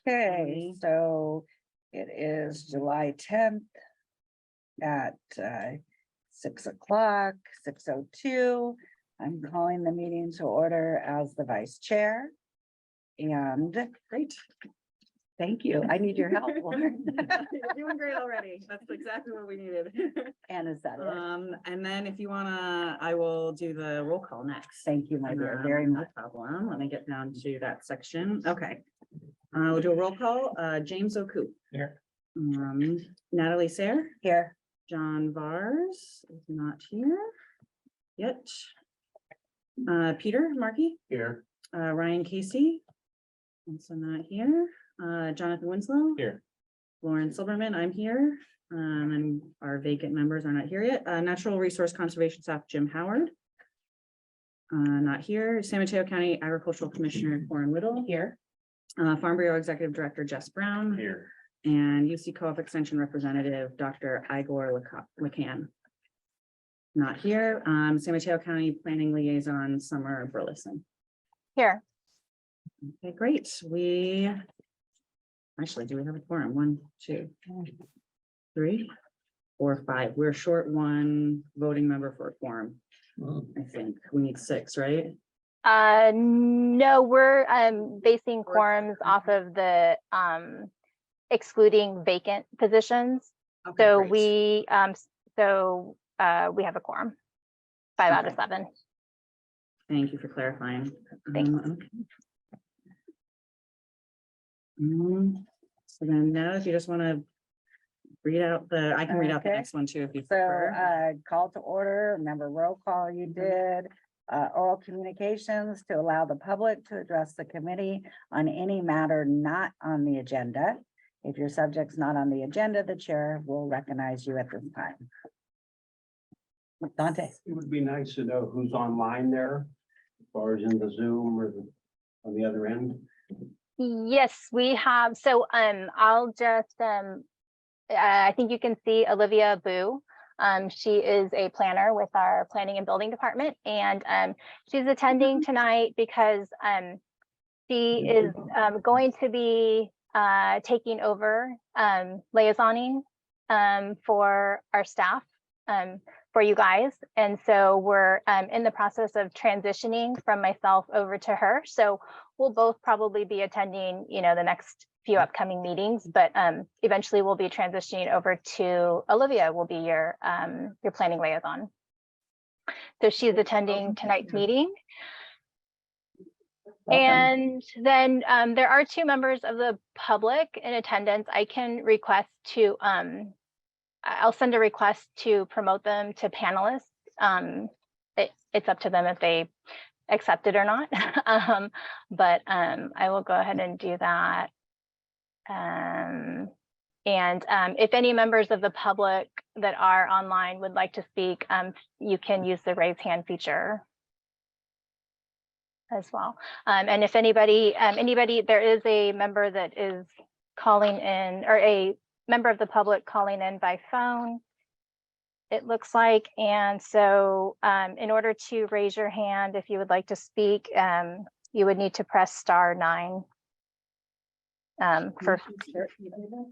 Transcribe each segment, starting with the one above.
Okay, so it is July 10th at 6 o'clock, 6:02. I'm calling the meeting to order as the vice chair. And Great. thank you. I need your help, Lauren. You're doing great already. That's exactly what we needed. And is that it? And then if you wanna, I will do the roll call next. Thank you, my dear, very No much. problem. Let me get down to that section. Okay. We'll do a roll call. James O'Coop. Here. Natalie Sayre. Here, John Vars is not here yet. Peter Markey. Here. Ryan Casey. Also not here. Jonathan Winslow. Here. Lauren Silverman, I'm here. And our vacant members are not here yet. Natural Resource Conservation Staff, Jim Howard. Not here. San Mateo County Agricultural Commissioner, Warren Whittle. here. Farm Bureau Executive Director, Jess Brown. Here. And UC Co-op Extension Representative, Dr. Igor Lacan. Not here. San Mateo County Planning Liaison, Summer Burleson. Here. Okay, great. Actually, do we have a quorum? 1, 2, 3, 4, 5. We're short one voting member for a quorum. I think we need 6, right? No, we're basing quorums off of the excluding vacant positions. Okay, So great. we have a quorum. 5 out of 7. Thank you for clarifying. Thanks. Okay. So then now, if you just want to read out I can read out the Okay. next one too, if you So prefer. call to order, remember roll call you did. Oral communications to allow the public to address the committee on any matter not on the agenda. If your subject's not on the agenda, the chair will recognize you at this time. Dante. It would be nice to know who's online there, as far as in the Zoom or on the other end. Yes, we have. So I'll just I think you can see Olivia Boo. She is a planner with our planning and building department, and she's attending tonight because she is going to be taking over liaisoning for our staff, for you guys. And so we're in the process of transitioning from myself over to her. So we'll both probably be attending, the next few upcoming meetings, but eventually we'll be transitioning over to Olivia, will be your planning liaison. So she's attending tonight's meeting. And then there are 2 members of the public in attendance. I can request to, I'll send a request to promote them to panelists. It's up to them if they accept it or not. But I will go ahead and do that. And if any members of the public that are online would like to speak, you can use the raise hand feature as well. And if anybody, there is a member that is calling in, or a member of the public calling in by phone, it looks like. And so in order to raise your hand, if you would like to speak, you would need to press *9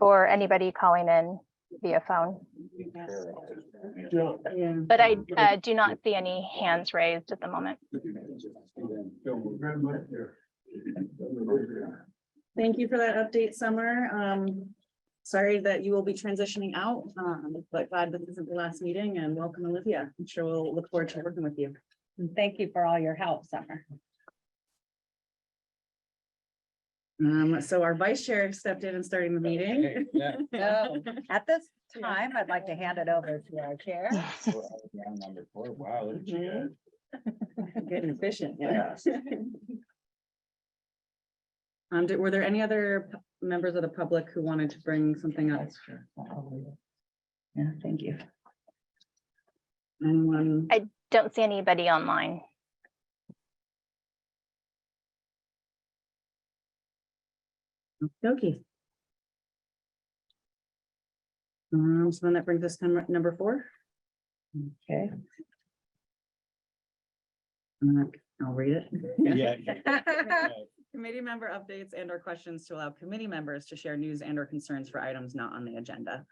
for anybody calling in via phone. But I do not see any hands raised at the moment. Thank you for that update, Summer. Sorry that you will be transitioning out, but glad that this isn't the last meeting, and welcome, Olivia. I'm sure we'll look forward to working with you. And thank you for all your help, Summer. So our vice chair stepped in and starting the meeting. So at this time, I'd like to hand it over to our chair. Number 4. Wow, look at you guys. Getting efficient. Yeah. Were there any other members of the public who wanted to bring something up? Yeah, thank you. Anyone? I don't see anybody online. Okay. So then that brings us to number 4. Okay. I'll read it. Yeah. Committee member updates and or questions to allow committee members to share news and or concerns for items not on the agenda.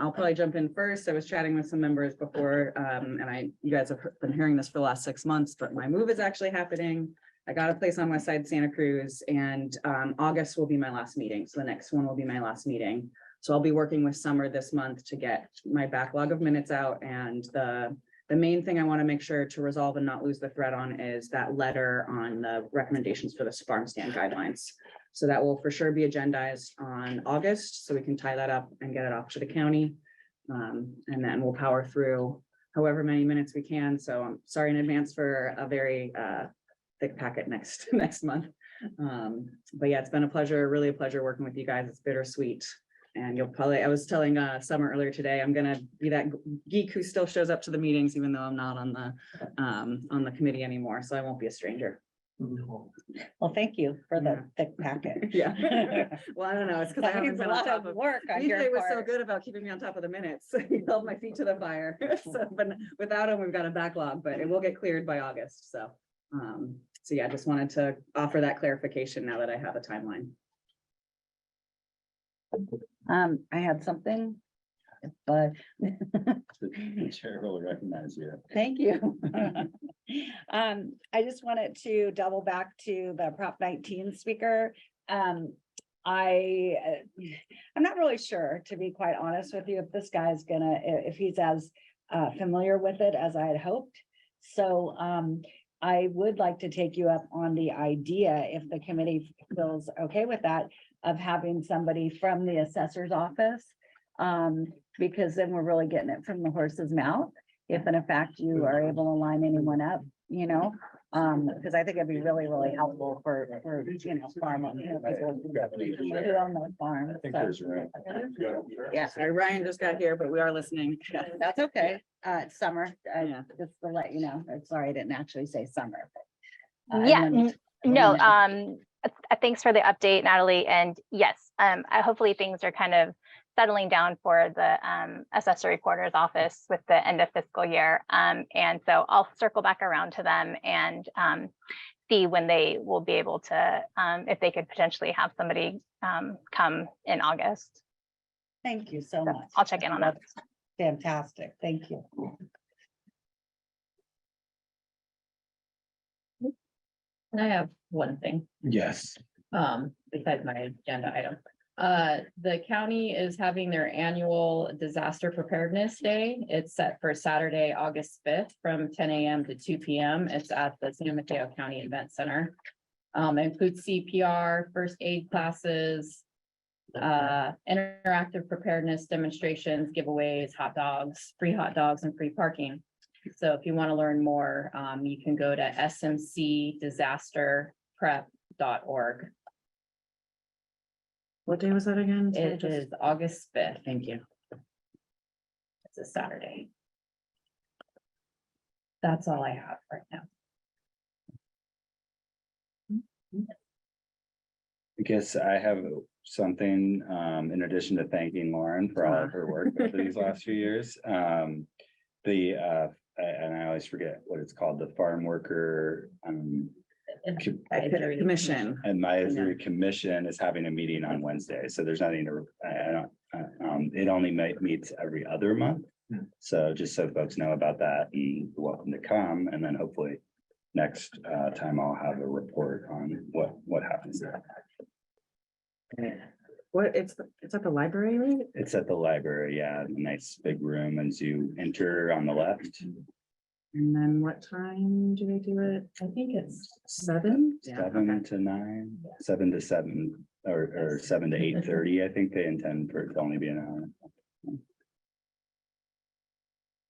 I'll probably jump in first. I was chatting with some members before, and you guys have been hearing this for the last 6 months, but my move is actually happening. I got a place on West Side Santa Cruz, and August will be my last meeting. So the next one will be my last meeting. So I'll be working with Summer this month to get my backlog of minutes out, and the main thing I want to make sure to resolve and not lose the thread on is that letter on the recommendations for the farm stand guidelines. So that will for sure be agendized on August, so we can tie that up and get it off to the county. And then we'll power through however many minutes we can. So I'm sorry in advance for a very thick packet next month. But yeah, it's been a pleasure, really a pleasure working with you guys. It's bittersweet. And you'll probably, I was telling Summer earlier today, I'm gonna be that geek who still shows up to the meetings, even though I'm not on the committee anymore. So I won't be a stranger. Well, thank you for the thick packet. Yeah. Well, I don't know. It's because I That haven't means a been on lot top of of. work on DJ your was so part. good about keeping me on top of the minutes. He held my feet to the fire. So, but without him, we've got a backlog, but it will get cleared by August. So, so yeah, just wanted to offer that clarification now that I have a timeline. I had something, but The chair will recognize you. thank you. I just wanted to double back to the Prop 19 speaker. I'm not really sure, to be quite honest with you, if this guy's if he's as familiar with it as I had hoped. So I would like to take you up on the idea, if the committee feels okay with that, of having somebody from the assessor's office. Because then we're really getting it from the horse's mouth. If in fact you are able to line anyone up, because I think it'd be really, really helpful for farm owners. Who own those farms. I think So, there's room. Yeah, Sorry, Ryan just got here, but we are listening. that's okay. It's summer, Yeah. just to let you know. Sorry, I didn't actually say summer. but, Yeah, everyone- no, everyone- thanks for the update, Natalie. And yes, hopefully things are kind of settling down for the assessor recorder's office with the end of fiscal year. And so I'll circle back around to them and see when they will be able to, if they could potentially have somebody come in August. Thank you so So much. I'll check in on that. That's fantastic. Thank you. I have one thing, Yes. besides my agenda item. The county is having their annual disaster preparedness day. It's set for Saturday, August 5th from 10 a.m. to 2 p.m. It's at the San Mateo County Event Center. Includes CPR, first aid classes, interactive preparedness demonstrations, giveaways, free hot dogs and free parking. So if you want to learn more, you can go to smcdisasterprep.org. What day was that again? Sorry, It just- is August 5th. Thank you. It's a Saturday. That's all I have right now. I guess I have something, in addition to thanking Lauren for all of her work over these last few years. And I always forget what it's called, the farm worker, Commission. advisory commission is having a meeting on Wednesday, so there's nothing to, it only meets every other month. So just so folks know about that, and welcome to come, and then hopefully next time I'll have a report on what happens there. What, it's at the library, right? It's at the library, yeah, a nice big room as you enter on the left. And then what time do they do it? I think it's 7? Yeah, 7 okay. to 9, 7 to 7, or 7 to 8:30. I think they intend for it to only be an hour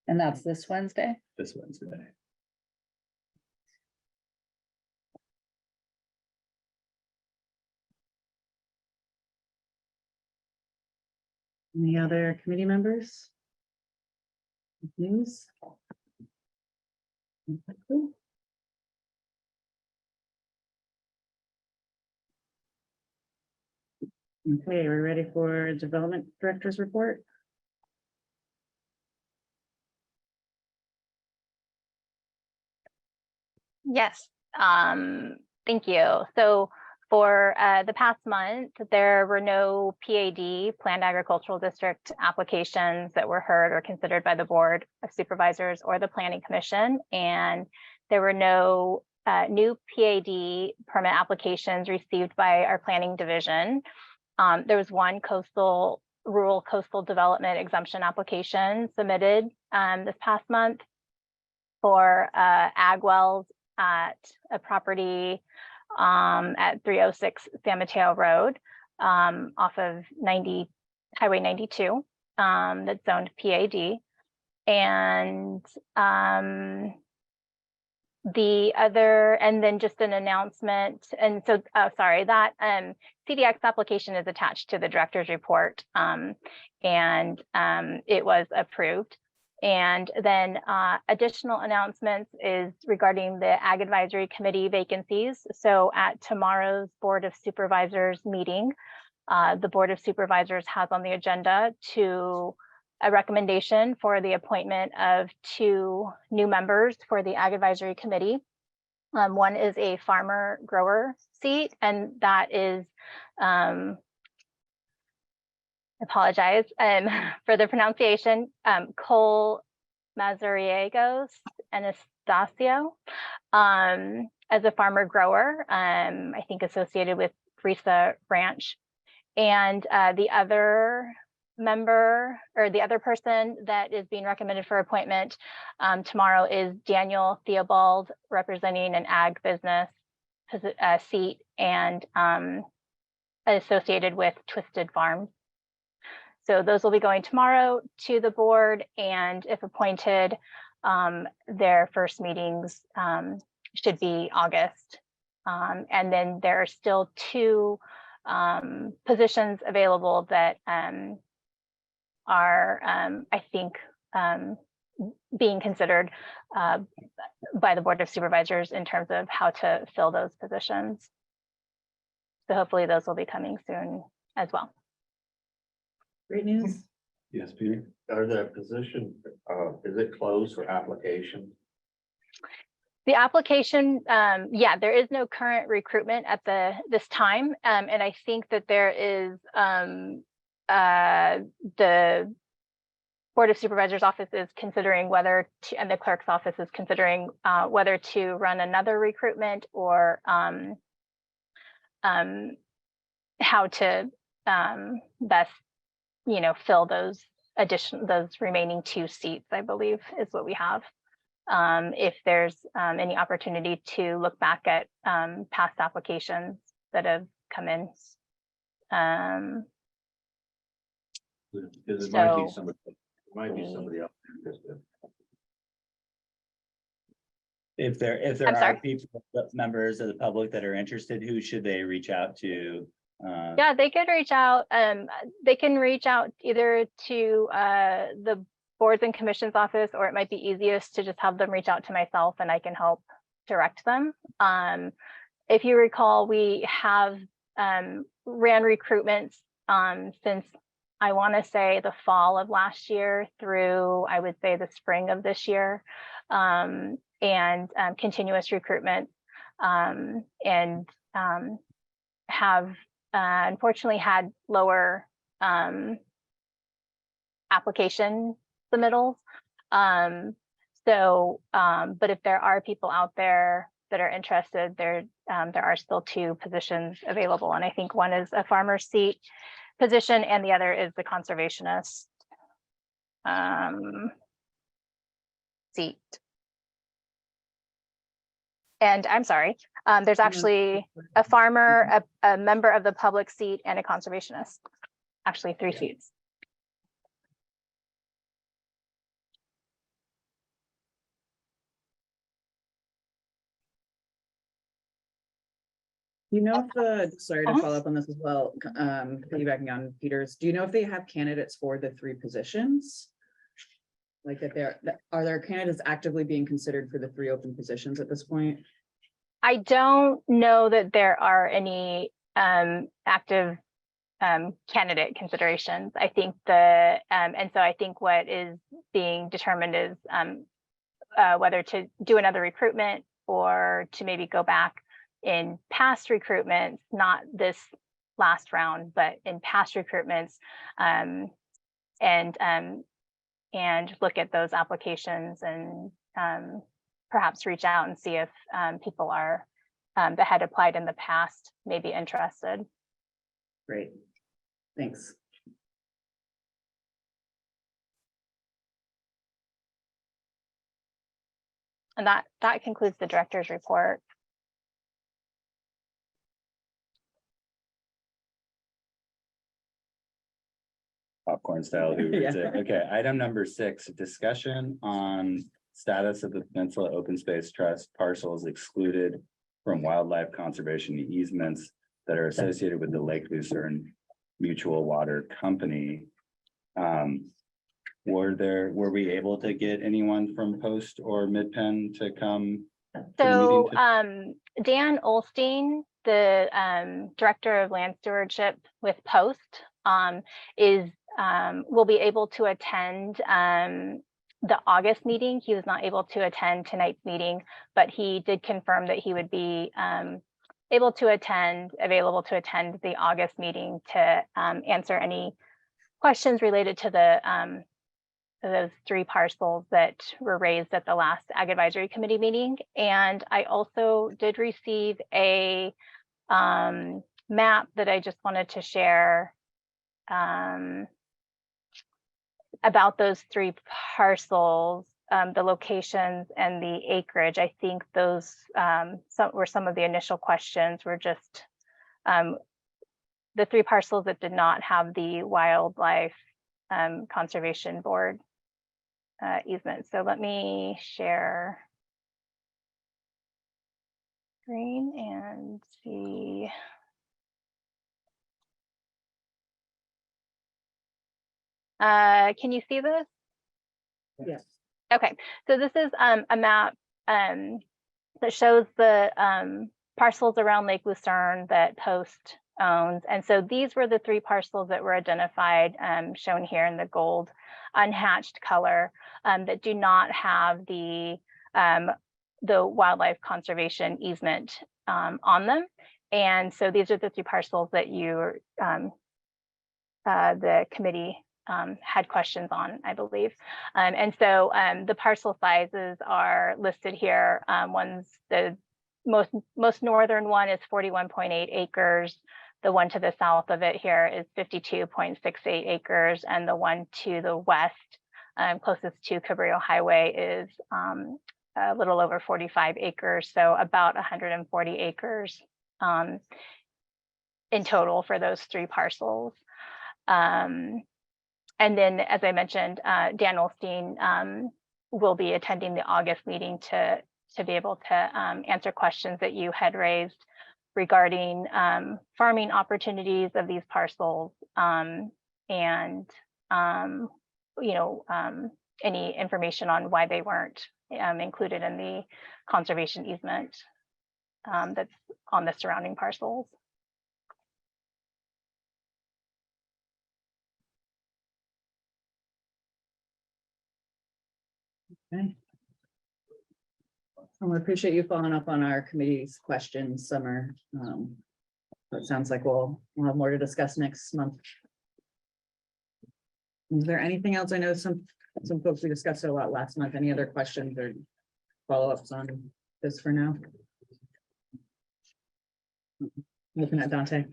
And that's this Wednesday? this Wednesday. Any other committee members? News? Okay, we're ready for development director's report. Yes, thank you. So for the past month, there were no PAD, Planned Agricultural District applications that were heard or considered by the Board of Supervisors or the Planning Commission. And there were no new PAD permit applications received by our Planning Division. There was one rural coastal development exemption application submitted this past month for ag wells at a property at 306 San Mateo Road off of Highway 92 that's zoned PAD. And and then just an announcement. And so, sorry, that CDX application is attached to the director's report and it was approved. And then additional announcements is regarding the Ag Advisory Committee vacancies. So at tomorrow's Board of Supervisors meeting, the Board of Supervisors has on the agenda a recommendation for the appointment of 2 new members for the Ag Advisory Committee. One is a farmer grower seat, and that is apologize for the pronunciation, Cole Mazariegos Anastasio, as a farmer grower, I think associated with Risa Ranch. And the other member or the other person that is being recommended for appointment tomorrow is Daniel Theobald, representing an ag business seat and associated with Twisted Farms. So those will be going tomorrow to the board, and if appointed, their first meetings should be August. And then there are still 2 positions available that are, I think, being considered by the Board of Supervisors in terms of how to fill those positions. So hopefully those will be coming soon as well. Great news. Yes, Peter? Are the position, is it closed for application? The application, yeah, there is no current recruitment at this time. And I think that there is the Board of Supervisors office is considering whether to, and the clerk's office is considering whether to run another recruitment or how to best, fill those remaining 2 seats, I believe is what we have. If there's any opportunity to look back at past applications that have come in. Because it might be somebody else. If there I'm are sorry? people, members of the public that are interested, who should they reach out to? Yeah, they could reach out. They can reach out either to the boards and commissions office, or it might be easiest to just have them reach out to myself and I can help direct them. If you recall, we have ran recruitments since I want to say the fall of last year through, I would say, the spring of this year, and continuous recruitment, and have unfortunately had lower application submittals. But if there are people out there that are interested, there are still 2 positions available. And I think one is a farmer seat position and the other is the conservationist seat. And I'm sorry, there's actually a farmer, a member of the public seat, and a conservationist, actually 3 seats. You know if sorry to Uh-huh. follow up on this as well, piggybacking on Peter's, do you know if they have candidates for the 3 positions? Like are there candidates actively being considered for the 3 open positions at this point? I don't know that there are any active candidate considerations. I think and so I think what is being determined is whether to do another recruitment or to maybe go back in past recruitments, not this last round, but in past recruitments, and look at those applications and perhaps reach out and see if people are that had applied in the past may be interested. Great, thanks. And that concludes the director's report. Popcorn style, who reads it? Okay, item number 6, discussion on status of the Peninsula Open Space Trust parcels excluded from wildlife conservation easements that are associated with the Lake Lucerne Mutual Water Company. Were we able to get anyone from Post or Mid-Penn to come? So Dan Olstein, the director of land stewardship with Post, will be able to attend the August meeting. He was not able to attend tonight's meeting, but he did confirm that he would be available to attend the August meeting to answer any questions related to those 3 parcels that were raised at the last Ag Advisory Committee meeting. And I also did receive a map that I just wanted to share about those 3 parcels, the locations and the acreage. I think those were some of the initial questions were just the 3 parcels that did not have the Wildlife Conservation Board easement. So let me share screen and see. Can you see this? Yes. Okay, so this is a map that shows the parcels around Lake Lucerne that Post owns. And so these were the 3 parcels that were identified, shown here in the gold unhatched color, that do not have the wildlife conservation easement on them. And so these are the 3 parcels that the committee had questions on, I believe. And so the parcel sizes are listed here. The most northern one is 41.8 acres. The one to the south of it here is 52.68 acres. And the one to the west, closest to Cabrillo Highway, is a little over 45 acres. So about 140 acres in total for those 3 parcels. And then, as I mentioned, Dan Olstein will be attending the August meeting to be able to answer questions that you had raised regarding farming opportunities of these parcels, and any information on why they weren't included in the conservation easement that's on the surrounding parcels. Okay. Well, I appreciate you following up on our committee's questions, Summer. It sounds like we'll have more to discuss next month. Is there anything else? I know some folks we discussed it a lot last month. Any other questions or follow-ups on this for now? Looking at Dante.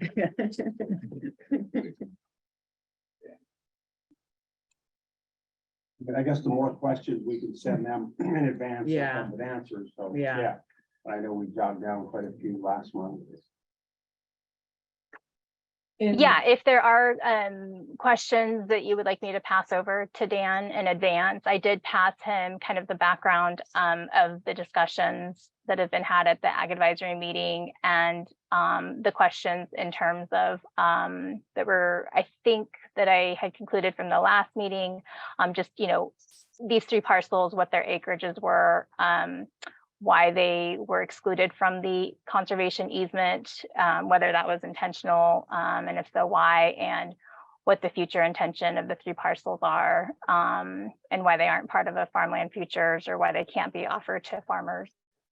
But I guess the more questions we can send them in advance. they'll Yeah. come with answers, so, Yeah. I know we jotted down quite a few last month. Yeah, if there are questions that you would like me to pass over to Dan in advance, I did pass him kind of the background of the discussions that have been had at the Ag Advisory meeting, and the questions in terms of that were, I think that I had concluded from the last meeting, just, these 3 parcels, what their acreages were, why they were excluded from the conservation easement, whether that was intentional, and if so, why, and what the future intention of the 3 parcels are, and why they aren't part of a farmland futures, or why they can't be offered to farmers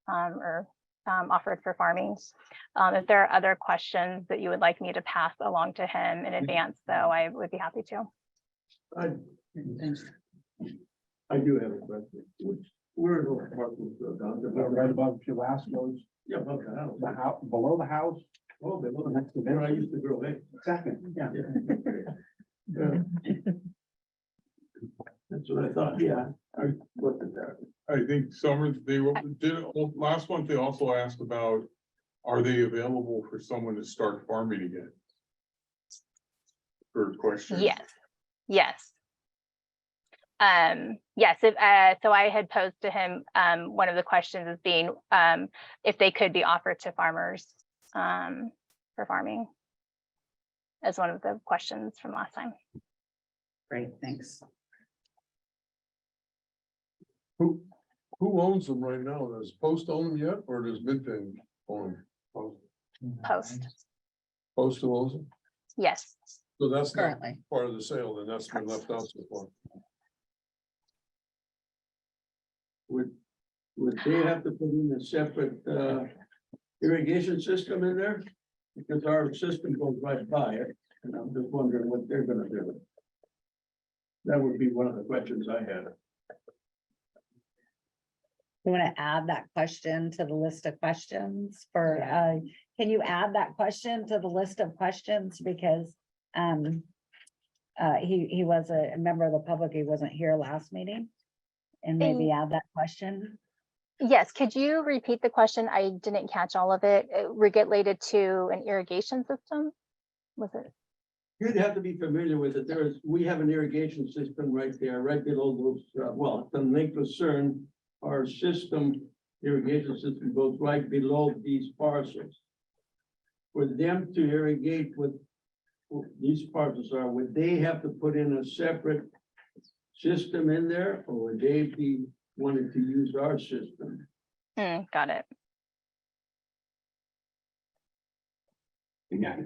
or offered for farming. If there are other questions that you would like me to pass along to him in advance, though, I would be happy to. Thanks. I do have a question. Where are those parcels down there? Right above Chubasco's, Yeah, above the house. the house, below the house. Oh, they look next to where I used to grow hay. Exactly, yeah. Yeah. That's what I thought, yeah. I looked at that. I think Summers, last month, they also asked about, are they available for someone to start farming again? For question. Yes, yes. Yes, so I had posed to him, one of the questions is being, if they could be offered to farmers, for farming. As one of the questions from last time. Great, thanks. Who owns them right now? Does Post own them yet, or does Midpen own them? Post, Post who owns them? yes. So that's not Currently. part of the sale, then that's been left out so far. Would they have to put in a separate, irrigation system in there? Because our system goes right by it, and I'm just wondering what they're gonna do. That would be one of the questions I had. You want to add that question to the list of questions for, can you add that question to the list of questions? Because he was a member of the public, he wasn't here last meeting. And maybe add that question. Yes, could you repeat the question? I didn't catch all of it. Related to an irrigation system? Was it? You'd have to be familiar with it. We have an irrigation system right there, right below those, well, the Lake Lucerne, our system, irrigation system goes right below these parcels. For them to irrigate what these parcels are, would they have to put in a separate system in there, or would they be wanting to use our system? Got it. Yeah.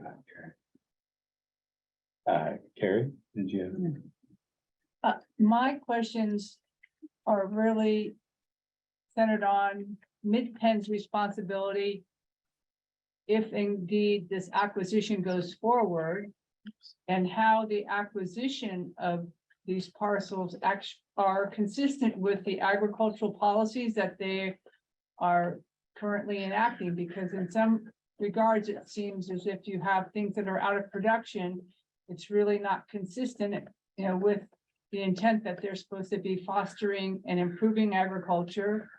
Carrie, did you have? My questions are really centered on Mid-Penn's responsibility. If indeed this acquisition goes forward, and how the acquisition of these parcels are consistent with the agricultural policies that they are currently enacting, because in some regards, it seems as if you have things that are out of production, it's really not consistent, with the intent that they're supposed to be fostering and improving agriculture.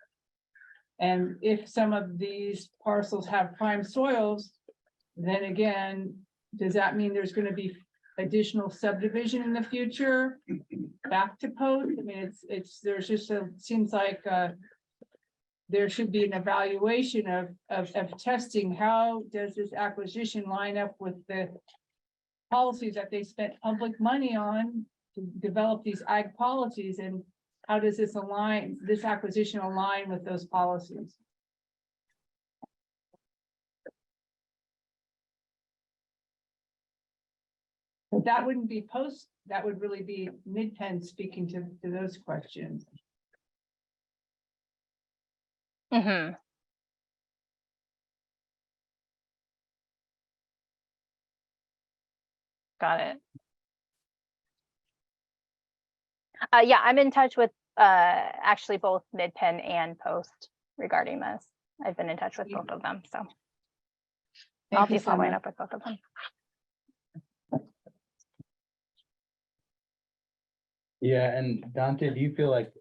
And if some of these parcels have prime soils, then again, does that mean there's going to be additional subdivision in the future back to Post? I mean, there's just seems like there should be an evaluation of testing. How does this acquisition line up with the policies that they spent public money on to develop these ag policies, and how does this acquisition align with those policies? But that wouldn't be Post, that would really be Mid-Penn speaking to those questions. Mm-hmm. Got it. Yeah, I'm in touch with actually both Mid-Penn and Post regarding this. I've been in touch with both of them, so I'll be following up with both of them. Yeah, and Dante, do you feel like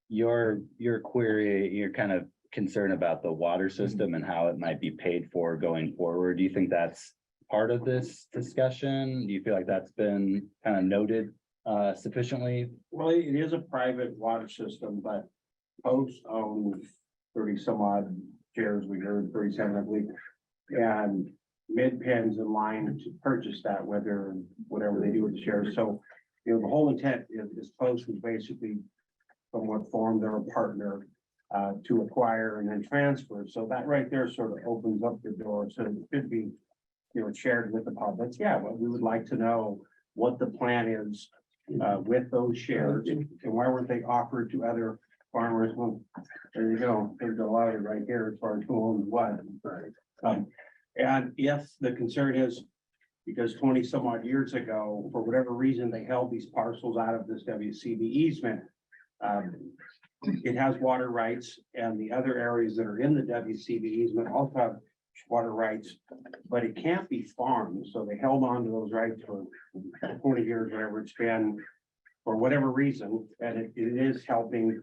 your query, you're kind of concerned about the water system and how it might be paid for going forward? Do you think that's part of this discussion? Do you feel like that's been kind of noted sufficiently? Well, it is a private water system, but Post owns 30 some odd shares, we heard 37, I believe. And Mid-Penn's in line to purchase that, whatever they do with the shares. So, the whole intent is Post was basically somewhat formed their partner to acquire and then transfer. So that right there sort of opens up the door. So it could be, shared with the public. Yeah, but we would like to know what the plan is with those shares and why weren't they offered to other farmers, well, there you go, there's a lot of it right here as far as who owns what. And yes, the concern is because 20 some odd years ago, for whatever reason, they held these parcels out of this WCB easement. It has water rights, and the other areas that are in the WCB easement also have water rights, but it can't be farmed, so they held on to those rights for 20 years, whatever it's been, for whatever reason, and it is helping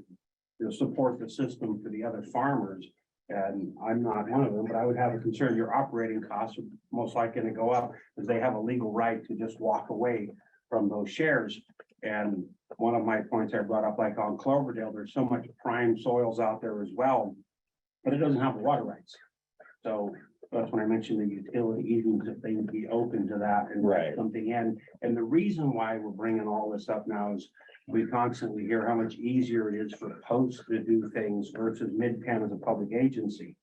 support the system for the other farmers. And I'm not one of them, but I would have a concern, your operating costs are most likely going to go up, because they have a legal right to just walk away from those shares. And one of my points I brought up, like on Cloverdale, there's so much prime soils out there as well, but it doesn't have the water rights. So that's when I mentioned the utility easements, if they would be open to that and write Right. something in. And the reason why we're bringing all this up now is we constantly hear how much easier it is for Post to do things versus Mid-Penn as a public agency.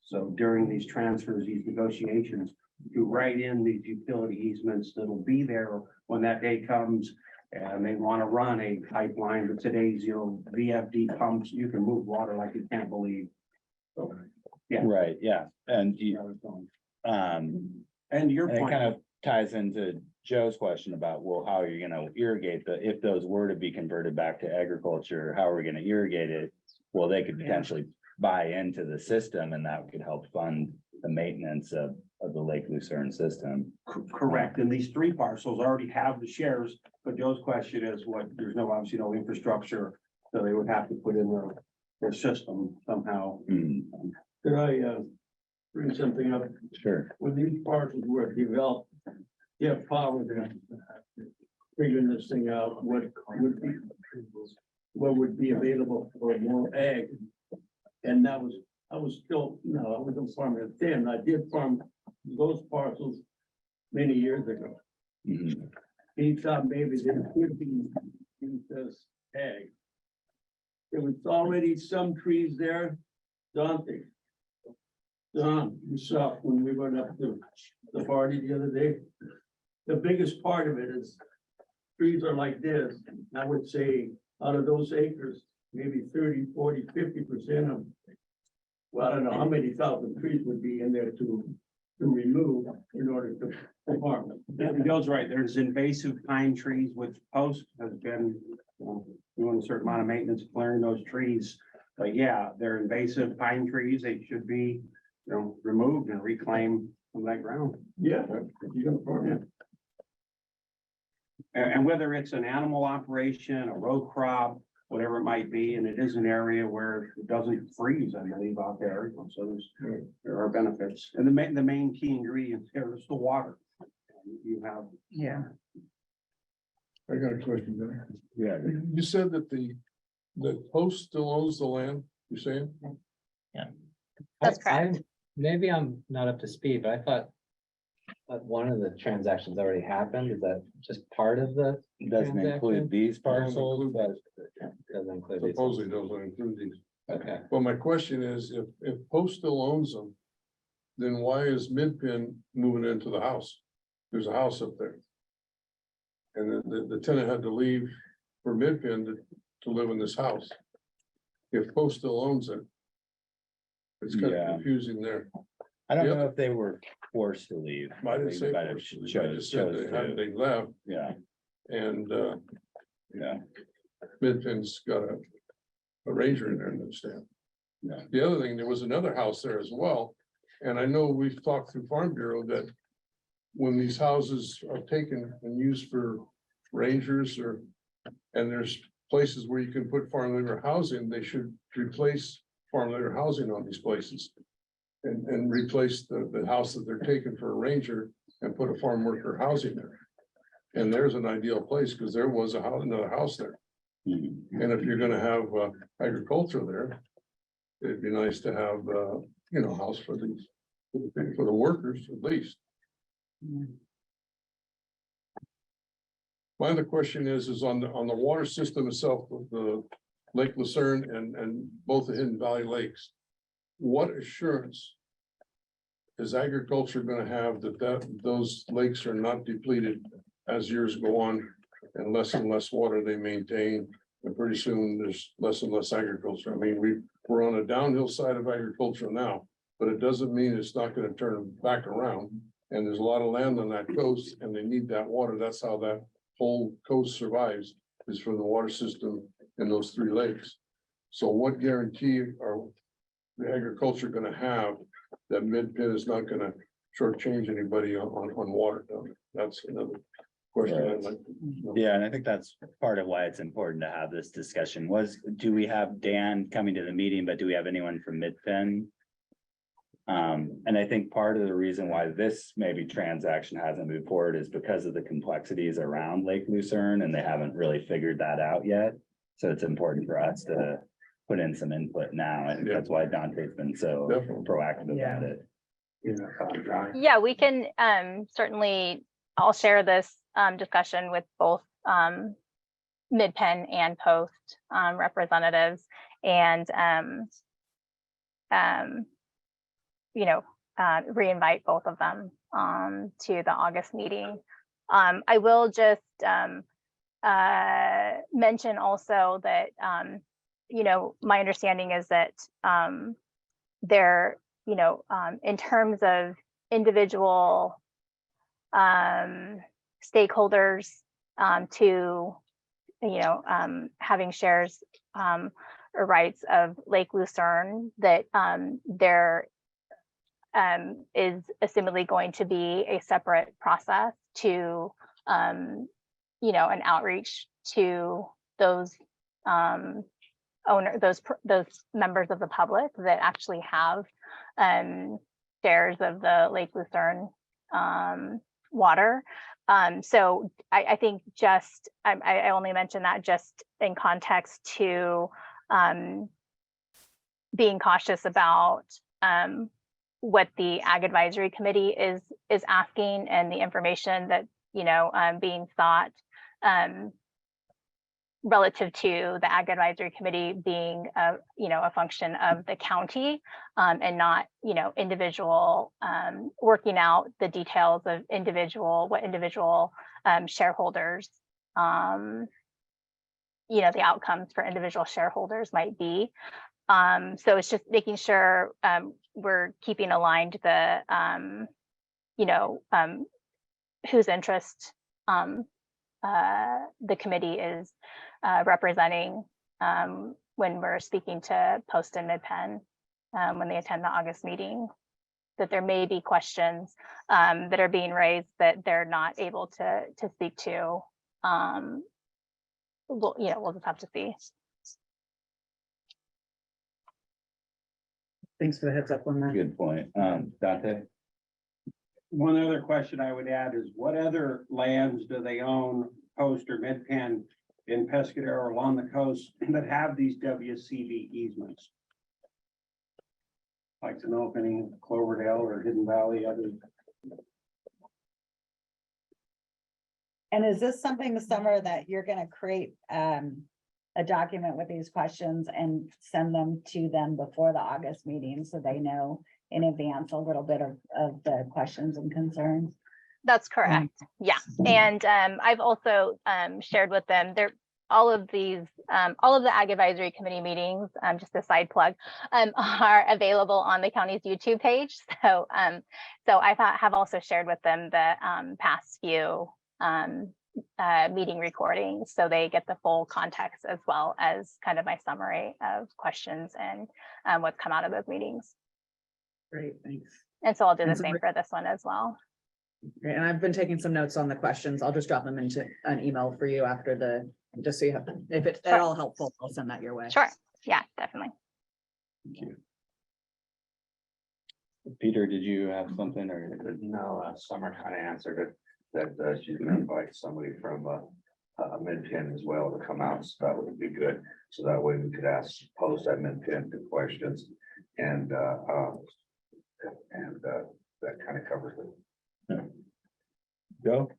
So during these transfers, these negotiations, you write in these utility easements that'll be there when that day comes. And they want to run a pipeline, but today's, VFD pumps, you can move water like you can't believe. So, yeah. Right, yeah, and you, And your and it point. kind of ties into Joe's question about, well, how are you gonna irrigate if those were to be converted back to agriculture, how are we gonna irrigate it? Well, they could potentially buy into the system, and that could help fund the maintenance of the Lake Lucerne system. Correct, and these 3 parcels already have the shares, but Joe's question is there's obviously no infrastructure, so they would have to put in their system somehow. Hmm, Could I bring something up? sure, When these parcels were developed, you have power there. Figuring this thing out, what would be available for more ag? And I wasn't farming then. I did farm those parcels many years ago. mhm, He thought maybe there could be used as ag. There was already some trees there, Dante. Don, you saw when we went up to the party the other day. The biggest part of it is trees are like this. I would say out of those acres, maybe 30, 40, 50% of. Well, I don't know how many thousand trees would be in there to remove in order to farm. And Joe's right, there's invasive pine trees, which Post has been doing a certain amount of maintenance, clearing those trees. But yeah, they're invasive pine trees, they should be, removed and reclaimed from that ground. Yeah, you're gonna farm it. And whether it's an animal operation, a row crop, whatever it might be, and it is an area where it doesn't freeze, I believe, out there, so there are benefits. And the main key ingredient here is the water. You have. Yeah. I got a question there. yeah, You said that the Post still owns the land, you're saying? That's I- correct. Maybe I'm not up to speed, but I thought that one of the transactions already happened. Is that just part of the? it doesn't include these parcels, but Doesn't include these. Supposedly doesn't include these. Okay, Well, my question is, if Post still owns them, then why is Mid-Penn moving into the house? There's a house up there. And then the tenant had to leave for Mid-Penn to live in this house. If Post still owns it. It's kind Yeah. of confusing there. I don't Yep. know if they were forced to leave. I didn't They say might have forced to leave. I chose just said to. they left Yeah, and yeah, Mid-Penn's got a ranger in there, I understand. Yeah. The other thing, there was another house there as well, and I know we've talked through Farm Bureau that when these houses are taken and used for rangers and there's places where you can put farm labor housing, they should replace farm labor housing on these places. And replace the house that they're taking for a ranger and put a farm worker housing there. And there's an ideal place, because there was another house there. mhm, And if you're gonna have agriculture there, it'd be nice to have, a house for the workers at least. My other question is on the water system itself, of the Lake Lucerne and both the Hidden Valley Lakes. What assurance is agriculture gonna have that those lakes are not depleted as years go on and less water they maintain And pretty soon there's less and less agriculture. I mean, we're on a downhill side of agriculture now, but it doesn't mean it's not gonna turn back around. And there's a lot of land on that coast and they need that water. That's how that whole coast survives, is from the water system in those 3 lakes. So what guarantee are the agriculture gonna have that Mid-Penn is not gonna shortchange anybody on water down there? That's another question I'd like to know. Yeah, and I think that's part of why it's important to have this discussion do we have Dan coming to the meeting, but do we have anyone from Mid-Penn? And I think part of the reason why this maybe transaction hasn't moved forward is because of the complexities around Lake Lucerne, and they haven't really figured that out yet. So it's important for us to put in some input now, and that's why Dante's been so Definitely. proactive about it. Yeah, we can certainly, I'll share this discussion with both Mid-Penn and Post representatives, and re-invite both of them to the August meeting. I will just mention also that my understanding is that there, in terms of individual stakeholders to having shares or rights of Lake Lucerne, that there is assumedly going to be a separate process to an outreach to those those members of the public that actually have shares of the Lake Lucerne water. So I think I only mention that just in context to being cautious about what the Ag Advisory Committee is asking, and the information that being sought relative to the Ag Advisory Committee being a function of the county, and not individual working out the details of what individual shareholders the outcomes for individual shareholders might be. So it's just making sure we're keeping aligned the whose interest the committee is representing when we're speaking to Post and Mid-Penn when they attend the August meeting, that there may be questions that are being raised that they're not able to speak to. We'll just have to see. Thanks for the heads up on that. Good point. Dante? One other question I would add is, what other lands do they own, Post or Mid-Penn, in Pescadero or along the coast that have these WCB easements? Like to know if any Cloverdale or Hidden Valley, other. And is this something, Summer, that you're gonna create a document with these questions and send them to them before the August meeting, so they know in advance a little bit of the questions and concerns? That's correct. Yeah. And I've also shared with them all of the Ag Advisory Committee meetings, just a side plug, are available on the county's YouTube page. So I have also shared with them the past few meeting recordings, so they get the full context, as well as kind of my summary of questions and what's come out of those meetings. Great, thanks. And so I'll do the And so same for this one as well. Great, and I've been taking some notes on the questions. I'll just drop them into an email for you after just so you have them. If it's at all helpful, I'll send that your way. Sure. Yeah, definitely. Peter, did you have something or? No, Summer kind of answered it, that she's gonna invite somebody from Mid-Penn as well to come out, so that would be good. So that way we could ask Post at Mid-Penn the questions, and that kind of covers it. Go.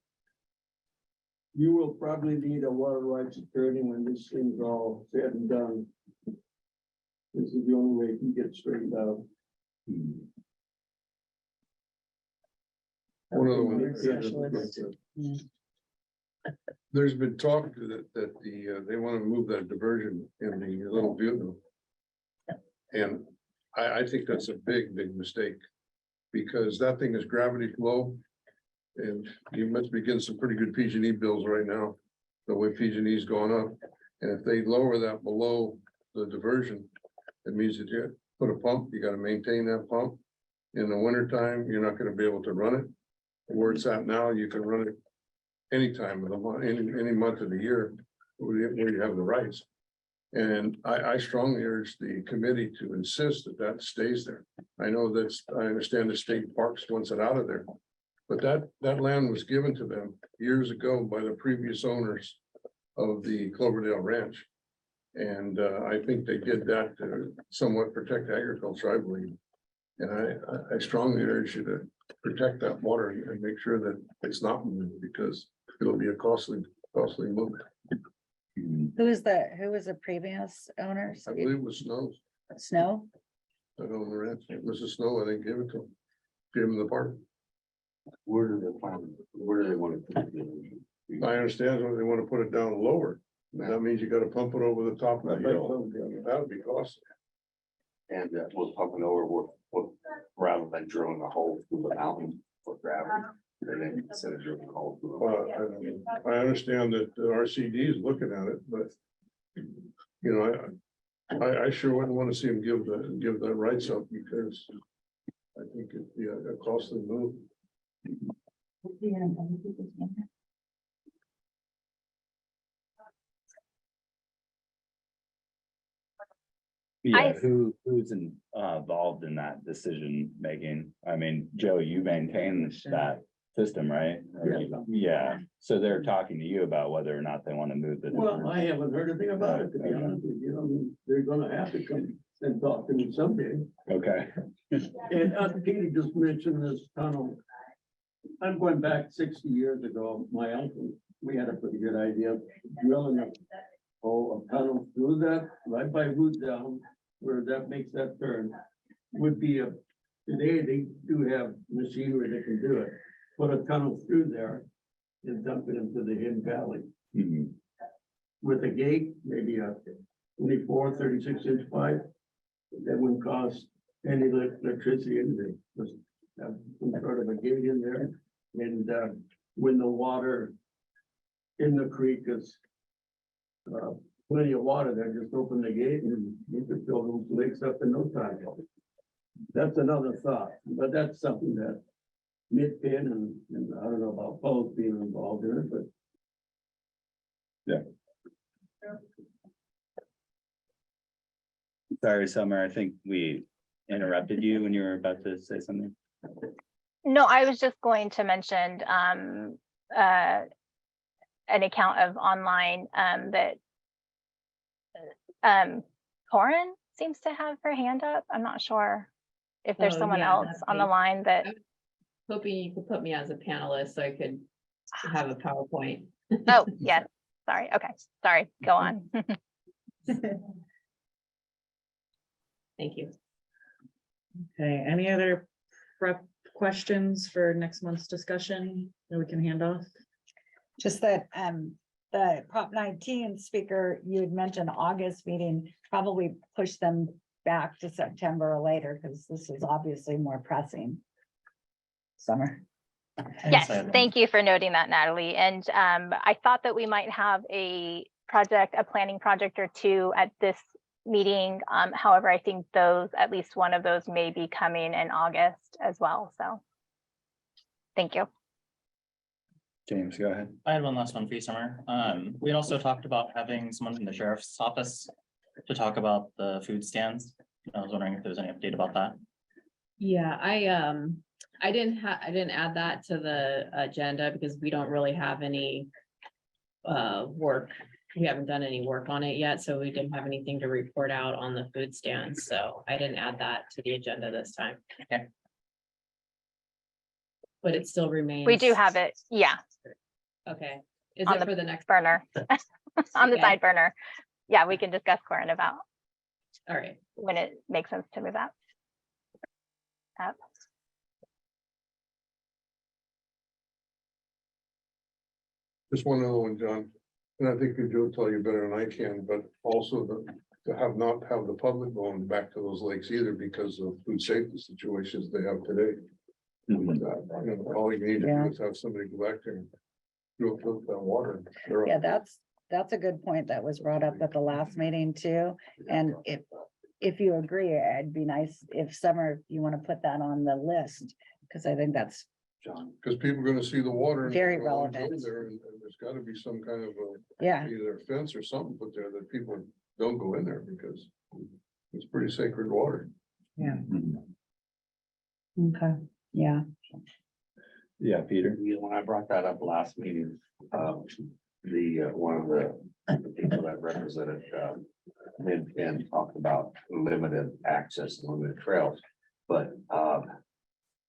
You will probably need a water rights attorney when this thing's all said and done. This is the only way you can get it straightened out. One of the Specialist. there's been talk they want to move that diversion in the Little Butte. And I think that's a big, big mistake. Because that thing is gravity flow. And you must be getting some pretty good PG&E bills right now, the way PG&E's going up. And if they lower that below the diversion, it means that you put a pump, you gotta maintain that pump. In the wintertime, you're not gonna be able to run it. Where it's at now, you can run it any time of the month, any month of the year, where you have the rights. And I strongly urge the committee to insist that that stays there. I know that, I understand the state parks wants it out of there. But that land was given to them years ago by the previous owners of the Cloverdale Ranch. And I think they did that to somewhat protect agriculture, I believe. And I strongly urge you to protect that water and make sure that it's not moved, because it'll be a costly move. Who was the previous owner? I believe it was Snow. Snow? I don't know the ranch. It was a Snow, I think, gave it to him. Gave him the park. Where do they plan, where do they want to put it? I understand when they want to put it down lower. That means you gotta pump it over the top of the hill. That would be costly. And we're pumping over, rather than drilling a hole through the mountain for gravity. They didn't consider drilling a hole through. I understand that the RCD is looking at it, but. You know, I sure wouldn't want to see him give the rights up, because. I think it'd be a costly move. Yeah, who's involved in that decision making? I mean, Joe, you maintain that system, right? Yeah, so they're talking to you about whether or not they want to move the. Well, I haven't heard a thing about it, to be honest with you. I mean, they're gonna have to come and talk to me someday. Okay. And Katie just mentioned this tunnel. I'm going back 60 years ago. My uncle, we had a pretty good idea of drilling a tunnel through that, right by Root Down, where that makes that turn. Would be today they do have machinery that can do it. Put a tunnel through there and dump it into the hidden valley. Mhm. With a gate, maybe a 24, 36-inch pipe. That wouldn't cost any electricity, anything. Just have some sort of a gate in there. And when the water in the creek is plenty of water there, just open the gate and you could fill those lakes up in no time. That's another thought, but that's something that Mid-Penn and I don't know about both being involved in it, but. Sorry, Summer, I think we interrupted you when you were about to say something. No, I was just going to mention an account of online that Corin seems to have her hand up. I'm not sure if there's Oh, someone yeah, else that's on the me. line that, Hoping you could put me as a panelist so I could have a PowerPoint. oh, yes, sorry, okay, sorry, go on. Thank you. Okay, any other prep questions for next month's discussion that we can hand off? Just that, the Prop 19 speaker, you had mentioned August meeting, probably push them back to September or later, because this is obviously more pressing. Summer. Yes, thank you for noting that, Natalie. And I thought that we might have a planning project or two at this meeting. However, I think at least one of those may be coming in August as well. So thank you. James, go ahead. I had one last one for you, Summer. We had also talked about having someone from the sheriff's office to talk about the food stands. I was wondering if there was any update about that. Yeah, I didn't add that to the agenda because we don't really have any work. We haven't done any work on it yet, so we didn't have anything to report out on the food stands. So I didn't add that to the agenda this time. Okay. But it still remains. We do have it, yeah, Okay. Is on it the for the next? burner, on the Okay. side burner. Yeah, we can discuss Corin about All right. when it makes sense to move that up. Just one other one, John, and I think Joe will tell you better than I can, but also to not have the public going back to those lakes either because of food safety situations they have today. All you need to do is have somebody go back there and filter that water. They're Yeah, up. that's a good point that was brought up at the last meeting too. And if you agree, it'd be nice if Summer, you want to put that on the list, because I think that's John. Because people are gonna see the water. and Very they're gonna wanna go relevant. there, and there's gotta be some kind of yeah. either a fence or something put there that people don't go in there because it's pretty sacred water. Okay, yeah. Yeah, Peter. You know, when I brought that up last meeting, one of the people that represented, Mid-Penn talked about limited access and limited trails. But,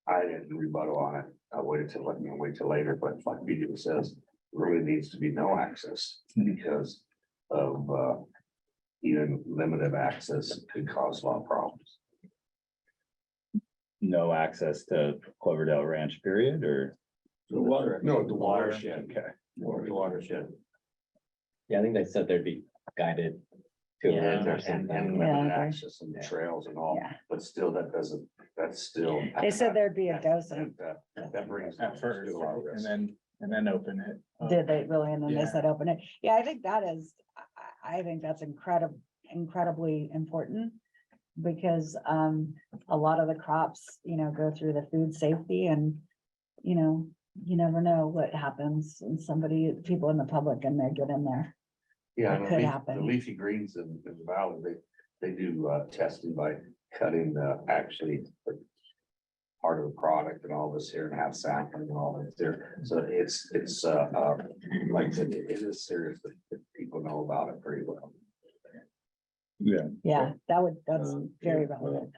I didn't rebuttal on it. I waited till, wait till later, but like Peter says, really needs to be no access because of, even limited access could cause a lot of problems. No access to Cloverdale Ranch period, or? The water. No, the Watershed, Okay. watershed. Yeah, I think they said there'd be guided. And tours or something. limited Yeah, okay. access and trails and all, Yeah. but still that's still. They said thered be a dozen. That brings. At first, still our risk. and then open it. Did they really? And then they Yeah. said open it. Yeah, I think that is, I think that's incredibly important. Because a lot of the crops, go through the food safety and, you never know what happens and people in the public and they get in there. Yeah, It and could the happen. leafy greens in the valley, they do testing by cutting actually part of the product and all this here and have sampling and all that there. So it's like I said, it is serious that people know about it pretty well. Yeah. Yeah, that's very Yeah, relevant.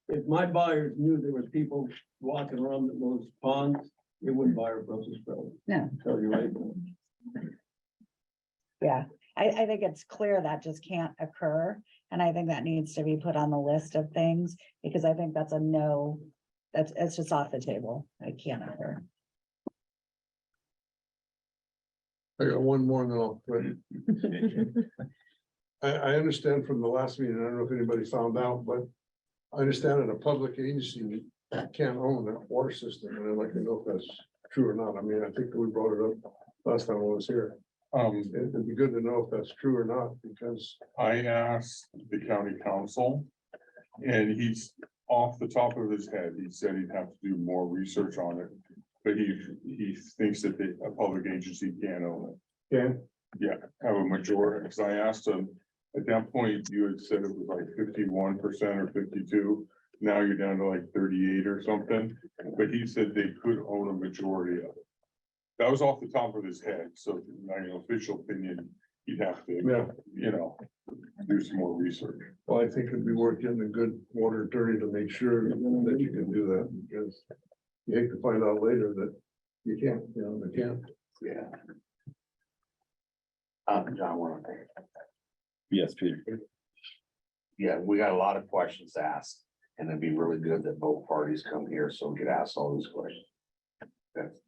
If my buyers knew there was people walking around those ponds, they wouldn't buy our Brussels sprouts. No. Tell you right. Yeah, I think it's clear that just can't occur. And I think that needs to be put on the list of things, because I think that's a no, it's just off the table. It can't occur. I got one more and then I'll quit. I understand from the last meeting, I don't know if anybody found out, but I understand that a public agency can't own that water system, and I'd like to know if that's true or not. I mean, I think we brought it up last time I was here. It'd be good to know if that's true or not, because I asked the county council, and he's off the top of his head, he said he'd have to do more research on it. But he thinks that a public agency can own it. Yeah, have a majority, because I asked him, at that point, you had said it was like 51% or 52. Now you're down to like 38 or something, but he said they could own a majority of it. That was off the top of his head, so official opinion, you'd have to, do some more research. well, I think it'd be worth getting a good water attorney to make sure that you can do that, because you hate to find out later that you can't, they can't. Yeah. John, one thing. Yes, Peter. Yeah, we got a lot of questions asked, and it'd be really good that both parties come here so we could ask all these questions. That's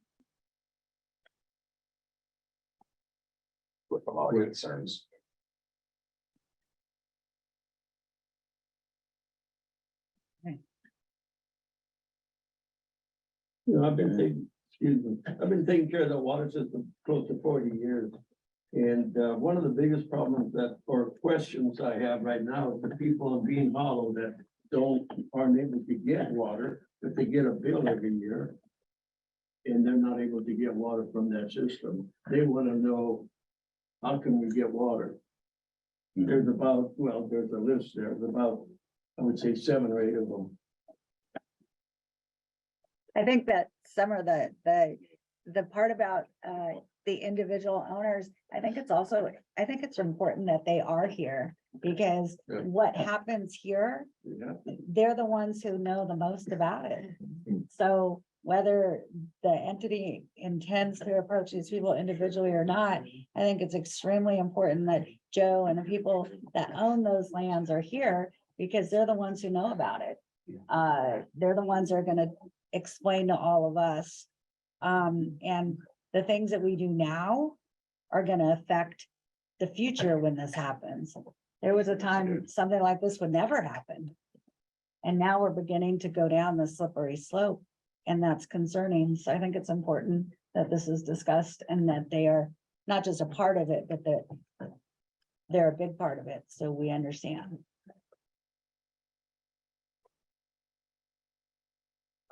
with a lot of concerns. I've been taking care of the water system close to 40 years. And one of the biggest problems or questions I have right now is the people in Bean Hollow that aren't able to get water, but they get a bill every year. And they're not able to get water from that system. They want to know, how can we get water? There's a list there, there's about, I would say 7 or 8 of them. I think that some of the part about the individual owners, I think it's important that they are here, because Yeah. what happens here, they're the ones who know the most about it. So whether the entity intends to approach these people individually or not, I think it's extremely important that Joe and the people that own those lands are here, because they're the ones who know about it. They're the ones that are gonna explain to all of us. And the things that we do now are gonna affect the future when this happens. There was a time something like this would never happen. And now we're beginning to go down the slippery slope, and that's concerning. So I think it's important that this is discussed and that they are not just a part of it, but that they're a big part of it, so we understand.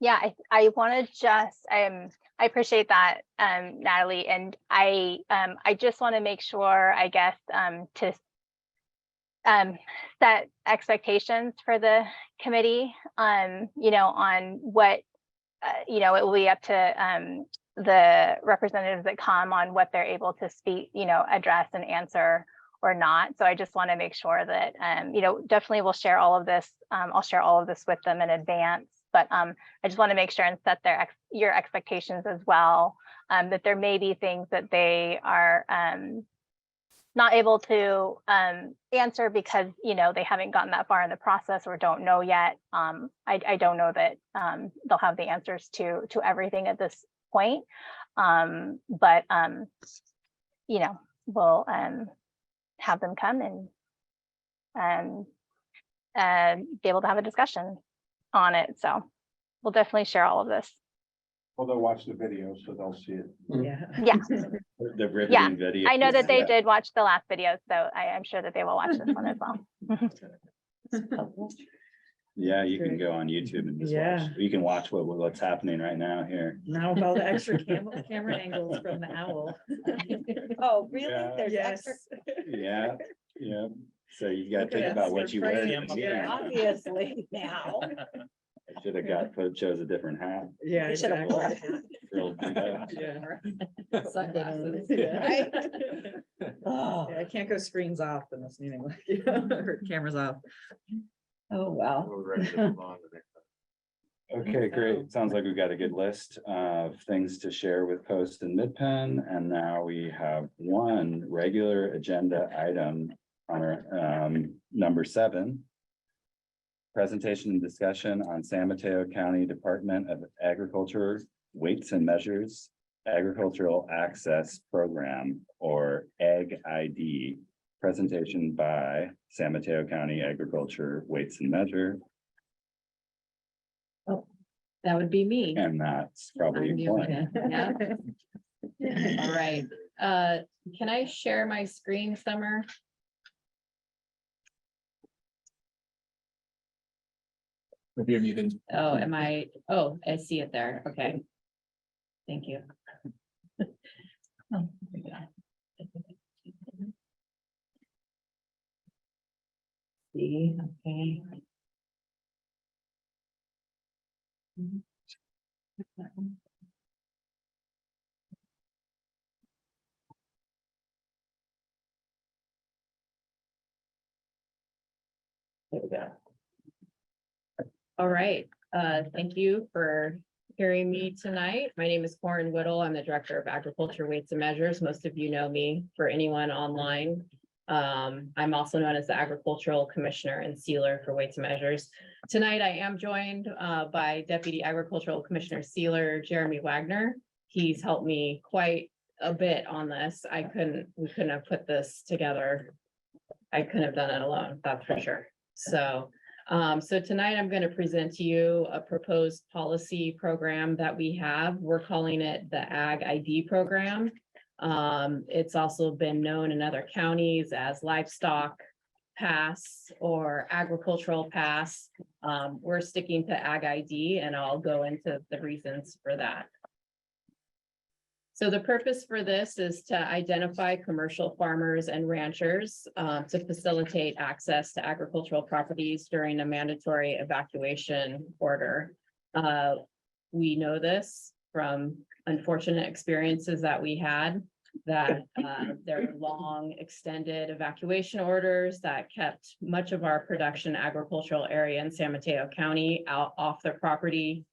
Yeah, I want to just, I appreciate that, Natalie, and I just want to make sure, I guess, to set expectations for the committee, you know, on what, you know, it will be up to the representatives that come on what they're able to speak, you know, address and answer or not. So I just want to make sure that, you know, definitely we'll share all of this. I'll share all of this with them in advance. But I just want to make sure and set your expectations as well, that there may be things that they are not able to answer because, you know, they haven't gotten that far in the process or don't know yet. I don't know that they'll have the answers to everything at this point. But you know, we'll have them come and be able to have a discussion on it. So we'll definitely share all of this. Well, they'll watch the video, so they'll see it. Yeah. Yeah, The riveting video. I know that they Yeah. did watch the last video, so I'm sure that they will watch this one as well. Yeah, you can go on YouTube and just watch. You can watch what's happening right now here. Now with all the extra camera angles from the owl. Oh, really? Yeah. There's Yes. extra, Yeah, yeah. So you gotta Look think at about us, what we're you wear. to framed, the yeah. meeting. obviously now. I should have chose a different hat. Yeah, We should have wore a exactly. hat. Frilled to death. Yeah. Sunglasses. Right? Oh, Yeah, I can't go screens off in this meeting, like, you know, or cameras off. oh, well. We're ready to move on to the next. Okay, great. Sounds like we've got a good list of things to share with Post and Midpen. And now we have one regular agenda item on our number 7. Presentation and discussion on San Mateo County Department of Agriculture Weights and Measures Agricultural Access Program, or AG ID. Presentation by San Mateo County Agriculture Weights and Measure. That would be me. And that's probably I'm doing important. it, yeah. All right, can I share my screen, Summer? If you're muted. Oh, am I, oh, I see it there, okay. Thank you. Oh, there we go. See, okay. There we go. All right, thank you for hearing me tonight. My name is Corin Whittle. I'm the Director of Agriculture Weights and Measures. Most of you know me. For anyone online, I'm also known as the Agricultural Commissioner and Sealer for Weights and Measures. Tonight, I am joined by Deputy Agricultural Commissioner Sealer, Jeremy Wagner. He's helped me quite a bit on this. We couldn't have put this together. I couldn't have done it alone, that's for sure. So tonight I'm going to present to you a proposed policy program that we have. We're calling it the Ag ID program. It's also been known in other counties as livestock pass or agricultural pass. We're sticking to Ag ID, and I'll go into the reasons for that. So the purpose for this is to identify commercial farmers and ranchers to facilitate access to agricultural properties during a mandatory evacuation order. We know this from unfortunate experiences that we had, that there are long extended evacuation orders that kept much of our production agricultural area in San Mateo County off their property.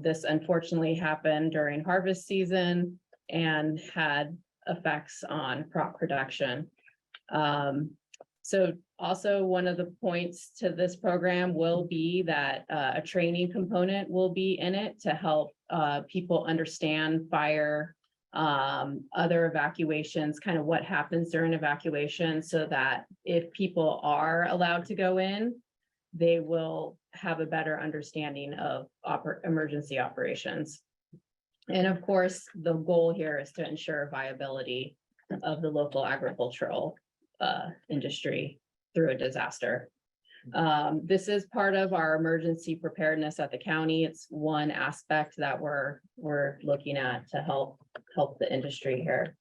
This unfortunately happened during harvest season and had effects on crop production. So also one of the points to this program will be that a training component will be in it to help people understand fire other evacuations, kind of what happens during evacuation, so that if people are allowed to go in, they will have a better understanding of emergency operations. And of course, the goal here is to ensure viability of the local agricultural industry through a disaster. This is part of our emergency preparedness at the county. It's one aspect that we're looking at to help the industry here.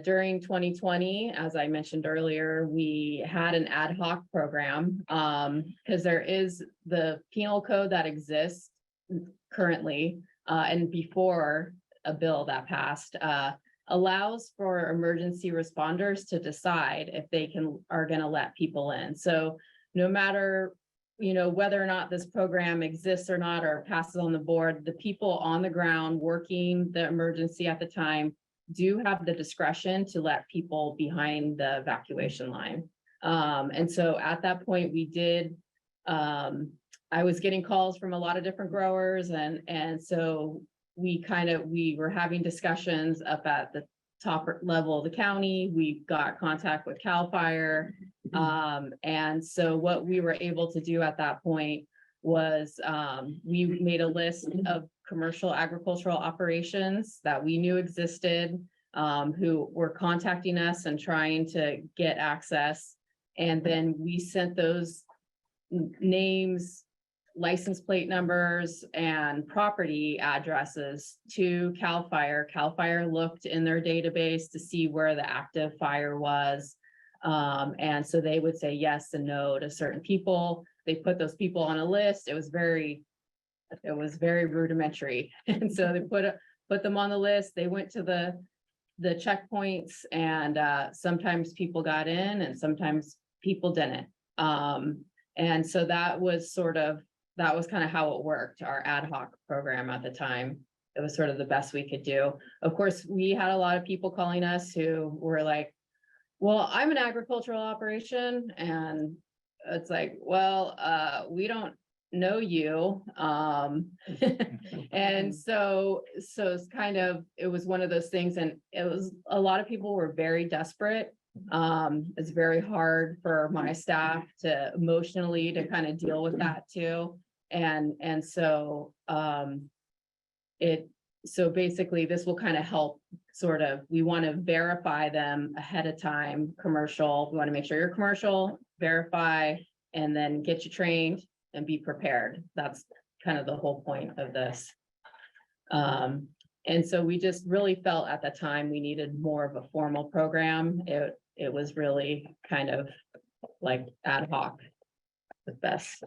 During 2020, as I mentioned earlier, we had an ad hoc program because there is the penal code that exists currently and before a bill that passed allows for emergency responders to decide if they are going to let people in. So no matter, you know, whether or not this program exists or not, or passes on the board, the people on the ground working the emergency at the time do have the discretion to let people behind the evacuation line. And so at that point we did, I was getting calls from a lot of different growers, and so we were having discussions up at the top level of the county. We got contact with CAL FIRE. And so what we were able to do at that point was we made a list of commercial agricultural operations that we knew existed, who were contacting us and trying to get access. And then we sent those names, license plate numbers, and property addresses to CAL FIRE. CAL FIRE looked in their database to see where the active fire was. And so they would say yes and no to certain people. They put those people on a list. It was very rudimentary. And so they put them on the list. They went to the checkpoints, and sometimes people got in and sometimes people didn't. And so that was kind of how it worked, our ad hoc program at the time. It was sort of the best we could do. Of course, we had a lot of people calling us who were like, well, I'm an agricultural operation. And it's like, well, we don't know you. And so it's kind of, it was one of those things, and it was, a lot of people were very desperate. It's very hard for my staff to emotionally to kind of deal with that too. And so so basically this will kind of help sort of, we want to verify them ahead of time, commercial. We want to make sure you're commercial, verify, and then get you trained and be prepared. That's kind of the whole point of this. And so we just really felt at the time we needed more of a formal program. It was really kind of like ad hoc at best.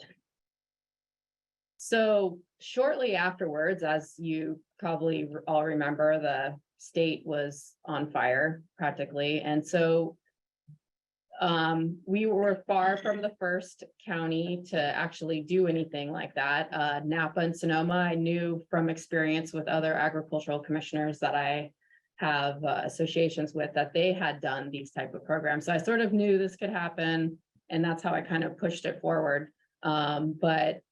So shortly afterwards, as you probably all remember, the state was on fire practically. And so we were far from the first county to actually do anything like that. Napa and Sonoma, I knew from experience with other agricultural commissioners that I have associations with, that they had done these type of programs. So I sort of knew this could happen, and that's how I kind of pushed it forward. But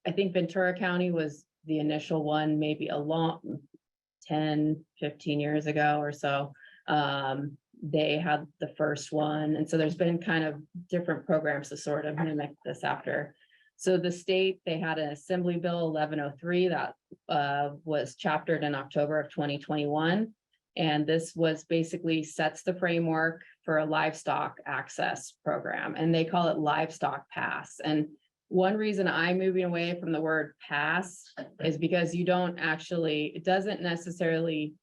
I think Ventura County was the initial one, maybe a long 10, 15 years ago or so. They had the first one. And so there's been kind of different programs to sort of mimic this after. So the state, they had an Assembly Bill 1103 that was chaptered in October of 2021. And this was basically sets the framework for a livestock access program. And they call it Livestock Pass. And one reason I'm moving away from the word pass is because you don't actually, it doesn't necessarily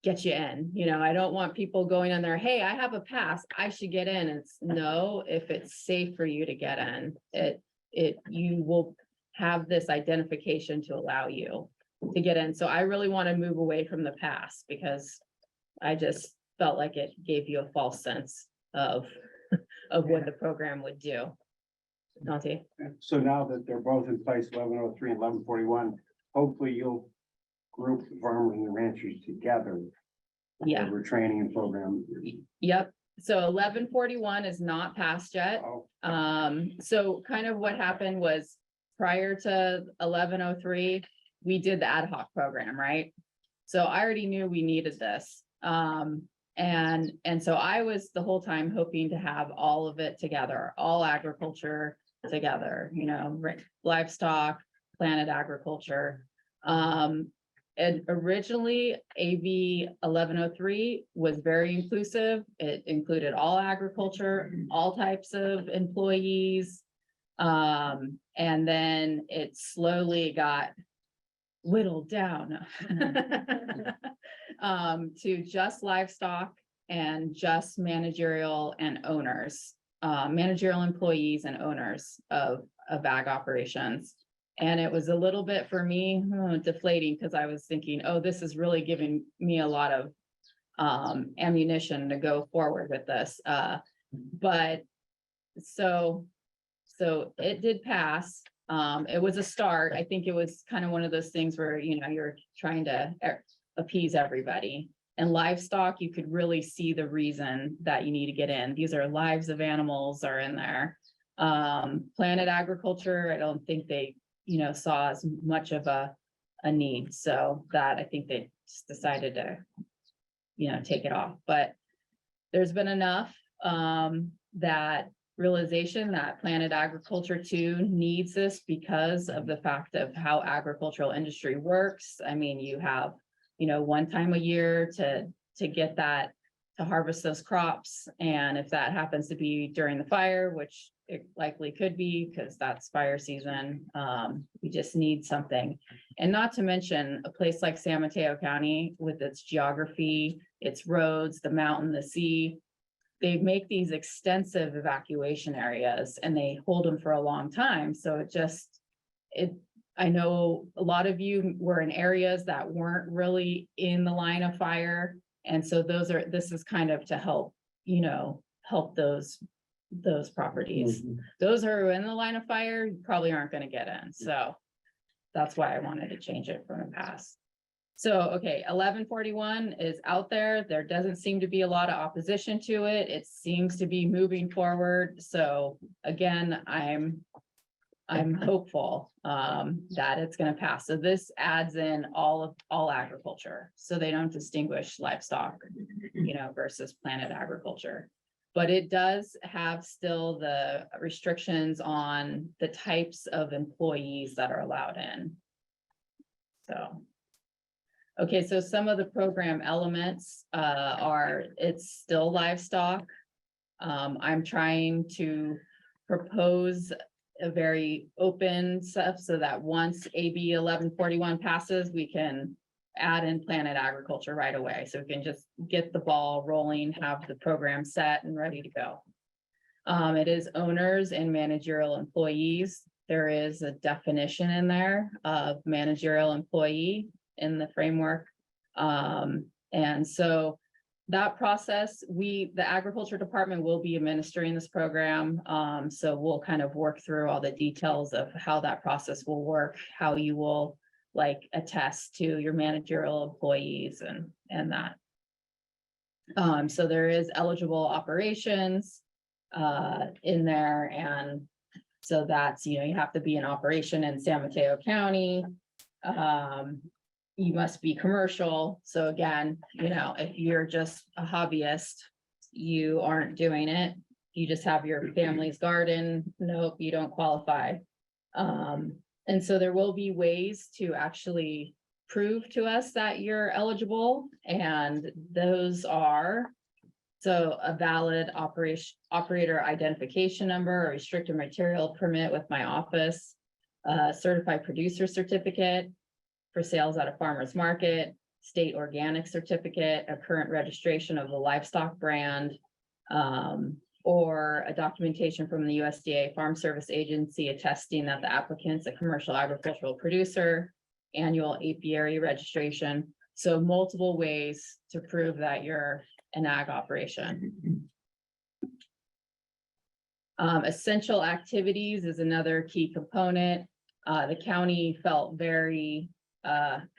get you in. You know, I don't want people going on there, hey, I have a pass, I should get in. It's no, if it's safe for you to get in, you will have this identification to allow you to get in. So I really want to move away from the pass, because I just felt like it gave you a false sense of what the program would do. Dante? So now that they're both in place, 1103 and 1141, hopefully you'll group the farmers and the ranchers together. Yeah. For training and program. Yep. So 1141 is not passed yet. Oh, So kind of what happened was, prior to 1103, we did the ad hoc program, right? So I already knew we needed this. And so I was the whole time hoping to have all of it together, all agriculture together, you know, livestock, planted agriculture. And originally AB 1103 was very inclusive. It included all agriculture, all types of employees. And then it slowly got whittled down to just livestock and just managerial and owners, managerial employees and owners of ag operations. And it was a little bit for me deflating because I was thinking, oh, this is really giving me a lot of ammunition to go forward with this. But so it did pass. It was a start. I think it was kind of one of those things where, you know, you're trying to appease everybody. And livestock, you could really see the reason that you need to get in. These are lives of animals are in there. Planted agriculture, I don't think they, you know, saw as much of a need. So that I think they just decided to, you know, take it off. But there's been enough that realization that planted agriculture too needs this because of the fact of how agricultural industry works. I mean, you have, you know, one time a year to get that, to harvest those crops. And if that happens to be during the fire, which it likely could be because that's fire season, we just need something. And not to mention a place like San Mateo County with its geography, its roads, the mountain, the sea, they make these extensive evacuation areas and they hold them for a long time. So I know a lot of you were in areas that weren't really in the line of fire. And so this is kind of to help, you know, help those properties. Those who are in the line of fire probably aren't going to get in. So that's why I wanted to change it from the past. So, okay, 1141 is out there. There doesn't seem to be a lot of opposition to it. It seems to be moving forward. So again, I'm hopeful that it's going to pass. So this adds in all agriculture. So they don't distinguish livestock, you know, versus planted agriculture. But it does have still the restrictions on the types of employees that are allowed in. So. Okay, so some of the program elements it's still livestock. I'm trying to propose a very open stuff so that once AB 1141 passes, we can add in planted agriculture right away. So we can just get the ball rolling, have the program set and ready to go. It is owners and managerial employees. There is a definition in there of managerial employee in the framework. And so that process, the agriculture department will be administering this program. So we'll kind of work through all the details of how that process will work, how you will like attest to your managerial employees and that. So there is eligible operations in there. And so that's, you know, you have to be in operation in San Mateo County. You must be commercial. So again, you know, if you're just a hobbyist, you aren't doing it. You just have your family's garden. Nope, you don't qualify. And so there will be ways to actually prove to us that you're eligible. And those are, so a valid operator identification number, a restricted material permit with my office, a certified producer certificate for sales at a farmer's market, state organic certificate, a current registration of the livestock brand, or a documentation from the USDA Farm Service Agency attesting that the applicant's a commercial agricultural producer, annual apiary registration. So multiple ways to prove that you're an ag operation. Essential activities is another key component. The county felt very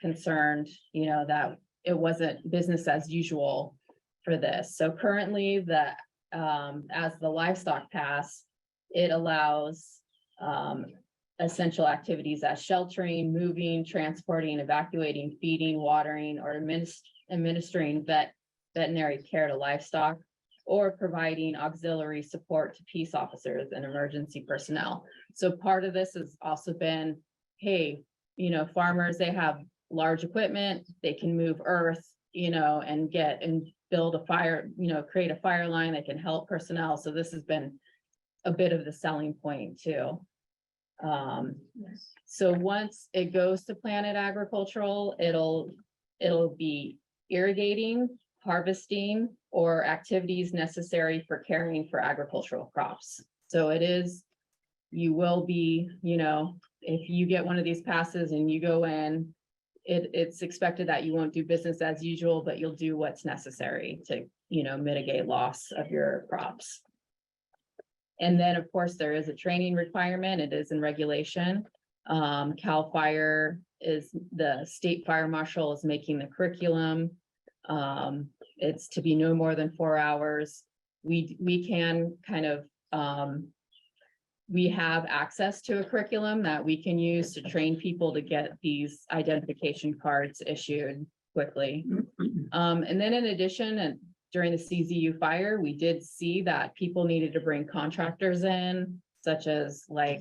concerned, you know, that it wasn't business as usual for this. So currently as the livestock pass, it allows essential activities as sheltering, moving, transporting, evacuating, feeding, watering, or administering veterinary care to livestock, or providing auxiliary support to peace officers and emergency personnel. So part of this has also been, hey, you know, farmers, they have large equipment, they can move earth, you know, and build a fire, you know, create a fire line that can help personnel. So this has been a bit of the selling point too. So once it goes to Planet Agricultural, it'll be irrigating, harvesting, or activities necessary for caring for agricultural crops. So you will be, you know, if you get one of these passes and you go in, it's expected that you won't do business as usual, but you'll do what's necessary to, you know, mitigate loss of your crops. And then, of course, there is a training requirement. It is in regulation. CAL FIRE is the state fire marshal is making the curriculum. It's to be no more than 4 hours. We can kind of, we have access to a curriculum that we can use to train people to get these identification cards issued quickly. And then in addition, and during the CZU fire, we did see that people needed to bring contractors in, such as like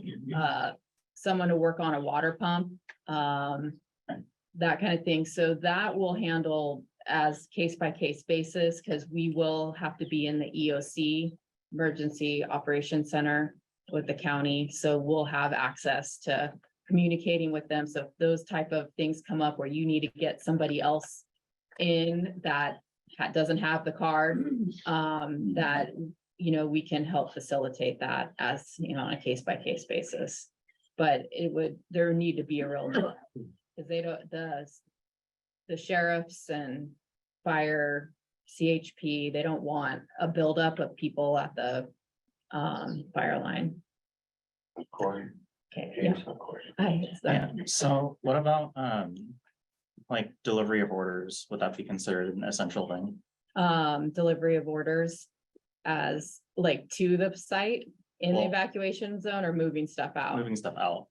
someone to work on a water pump, that kind of thing. So that will handle as case by case basis, because we will have to be in the EOC, Emergency Operations Center, with the county. So we'll have access to communicating with them. So if those type of things come up where you need to get somebody else in that doesn't have the card, that, you know, we can help facilitate that as, you know, on a case by case basis. But there need to be a real, because they don't, the sheriffs and fire, CHP, they don't want a buildup of people at the fire line. Corey, Okay, yeah. James, of course. Yeah, so what about, like delivery of orders? Would that be considered an essential thing? Delivery of orders as like to the site in the Well- evacuation zone, or moving stuff out? Moving stuff out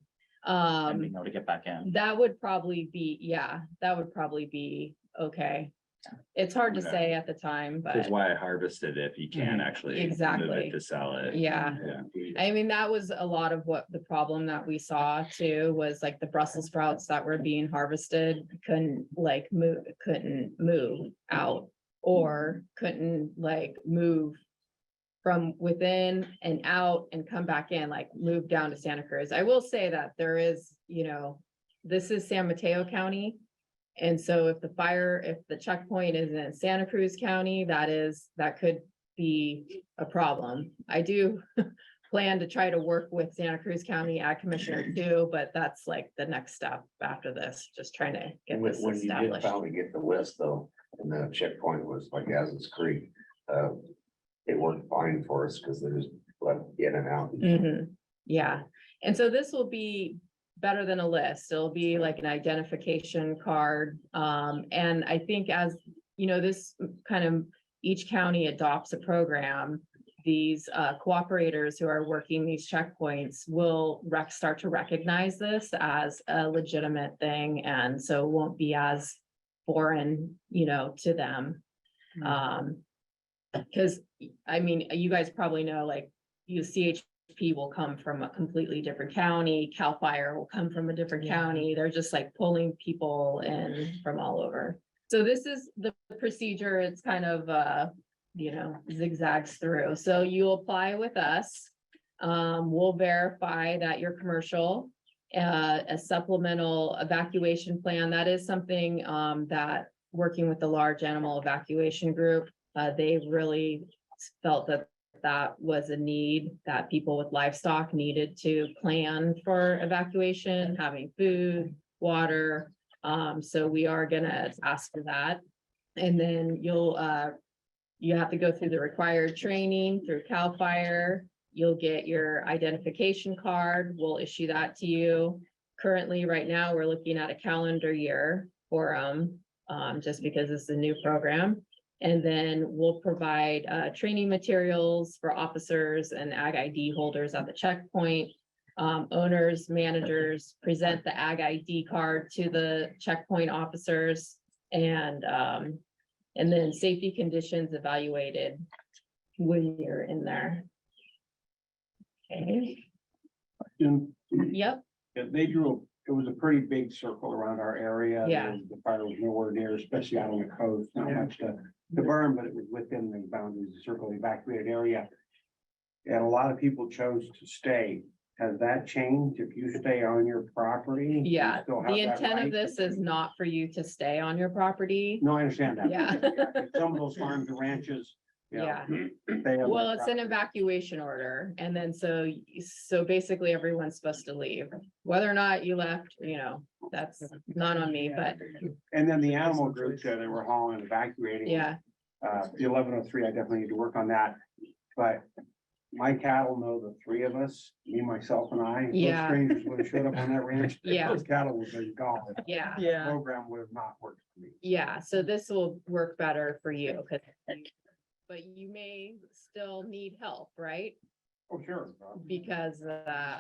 and being able to get back in. That would probably be, yeah, that would probably be okay. It's hard to Okay. say at the time, That's but why I harvested if you can actually move Exactly. it to sell it. yeah. Yeah. I mean, that was a lot of what the problem that we saw too, was like the Brussels sprouts that were being harvested couldn't move out, or couldn't like move from within and out and come back in, like move down to Santa Cruz. I will say that there is, you know, this is San Mateo County. And so if the checkpoint is in Santa Cruz County, that could be a problem. I do plan to try to work with Santa Cruz County Ag Commissioner too, but that's like the next step after this, just trying to get this When you did established. finally get the list though, and the checkpoint was like Asens Creek, it worked fine for us because they just let in and out. Mhm. Yeah, and so this will be better than a list. It'll be like an identification card. And I think as, you know, this kind of, each county adopts a program, these cooperators who are working these checkpoints will start to recognize this as a legitimate thing. And so it won't be as foreign, you know, to them. Because, I mean, you guys probably know, like, CHP will come from a completely different county, CAL FIRE will come from a different county. They're just like pulling people in from all over. So this is the procedure. It's kind of, you know, zigzags through. So you apply with us. We'll verify that you're commercial. A supplemental evacuation plan, that is something that working with the large animal evacuation group, they really felt that was a need that people with livestock needed to plan for evacuation, having food, water. So we are gonna ask for that. And then you have to go through the required training through CAL FIRE. You'll get your identification card. We'll issue that to you. Currently, right now, we're looking at a calendar year for just because it's a new program. And then we'll provide training materials for officers and Ag ID holders at the checkpoint. owners, managers present the ag ID card to the checkpoint officers and then safety conditions evaluated when you're in there. Okay, yep, They drew, it was a pretty big circle around our area. Yeah. The fire was nowhere near, especially out on the coast, not much to burn, but it was within the boundaries of the circle evacuated area. And a lot of people chose to stay. Has that changed? If you stay on your property? you yeah, still have the that intent right? of this is not for you to stay on your property. No, I understand that. Yeah. Some of those farms and ranches. you know, Yeah. they have Well, that it's an property. evacuation order, and then so basically everyone's supposed to leave. Whether or not you left, that's not on me, but And then the animal groups that they were hauling and evacuating. yeah, The 1103, I definitely need to work on that, but my cattle know the three of us, me, myself and I. Those Yeah. Strangers would have showed up on that ranch. Yeah. Those cattle would have been gone. yeah, The Program would have not worked for me. yeah. So this will work better for you, but you may still need help, right? Oh, sure. Because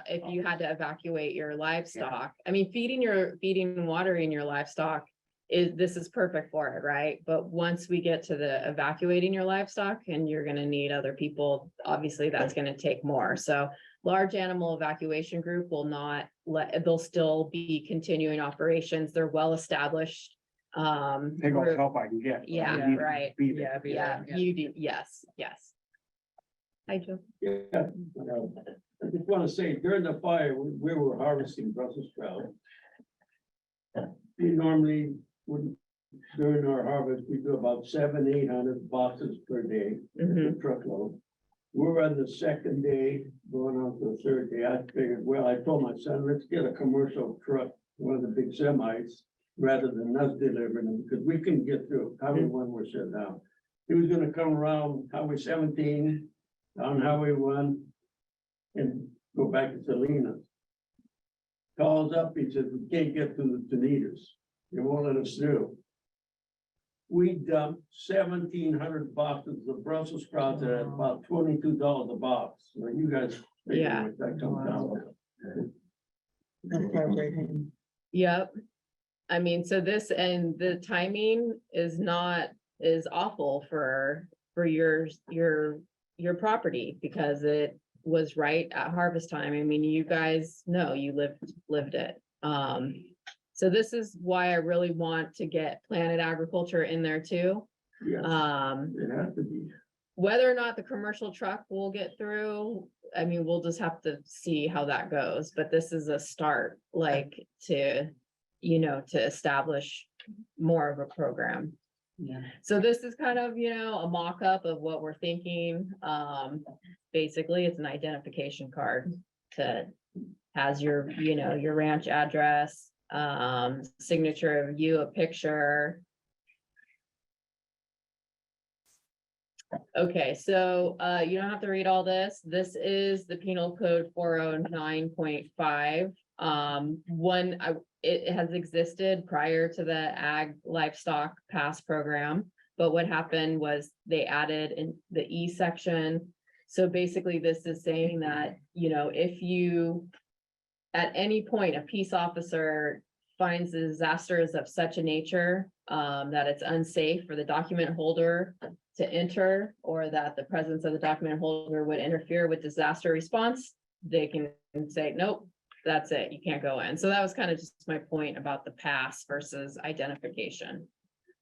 if you had to evacuate your livestock, I mean, feeding and watering your livestock this is perfect for it, right? But once we get to the evacuating your livestock and you're gonna need other people, obviously that's gonna take more. So large animal evacuation group will not they'll still be continuing operations. They're well established. Take all the help I can get. but I Yeah, need to right. be there. Yeah, you do, yes. Hi, Joe. Yeah, I just want to say during the fire, we were harvesting Brussels sprout. We normally would, during our harvest, we do about 700-800 boxes per day, Mhm. a truckload. We were on the second day, going on to the third day. I figured, well, I told my son, let's get a commercial truck, one of the big semis, rather than us delivering them, because we can get through Highway 1 we're shut down. He was gonna come around Highway 17, down Highway 1, and go back to Salinas. Calls up, he says, we can't get to the Tenitas. They won't let us through. We dumped 1,700 boxes of Brussels sprouts at about $22 a box. So you guys. figure Yeah. what that comes down. Yep. I mean, so this and the timing is awful for your property because it was right at harvest time. I mean, you guys know you lived it. So this is why I really want to get planted agriculture in there too. Yes, it has to be. Whether or not the commercial truck will get through, I mean, we'll just have to see how that goes, but this is a start, like to establish more of a program. Yeah. So this is kind of, a mock-up of what we're thinking. Basically, it's an identification card has your ranch address, signature of you, a picture. Okay, so you don't have to read all this. This is the penal code 409.5. It has existed prior to the ag livestock pass program, but what happened was they added in the E section. So basically, this is saying that, if you at any point, a peace officer finds the disaster is of such a nature that it's unsafe for the document holder to enter, or that the presence of the document holder would interfere with disaster response, they can say, nope, that's it, you can't go in. So that was kind of just my point about the pass versus identification.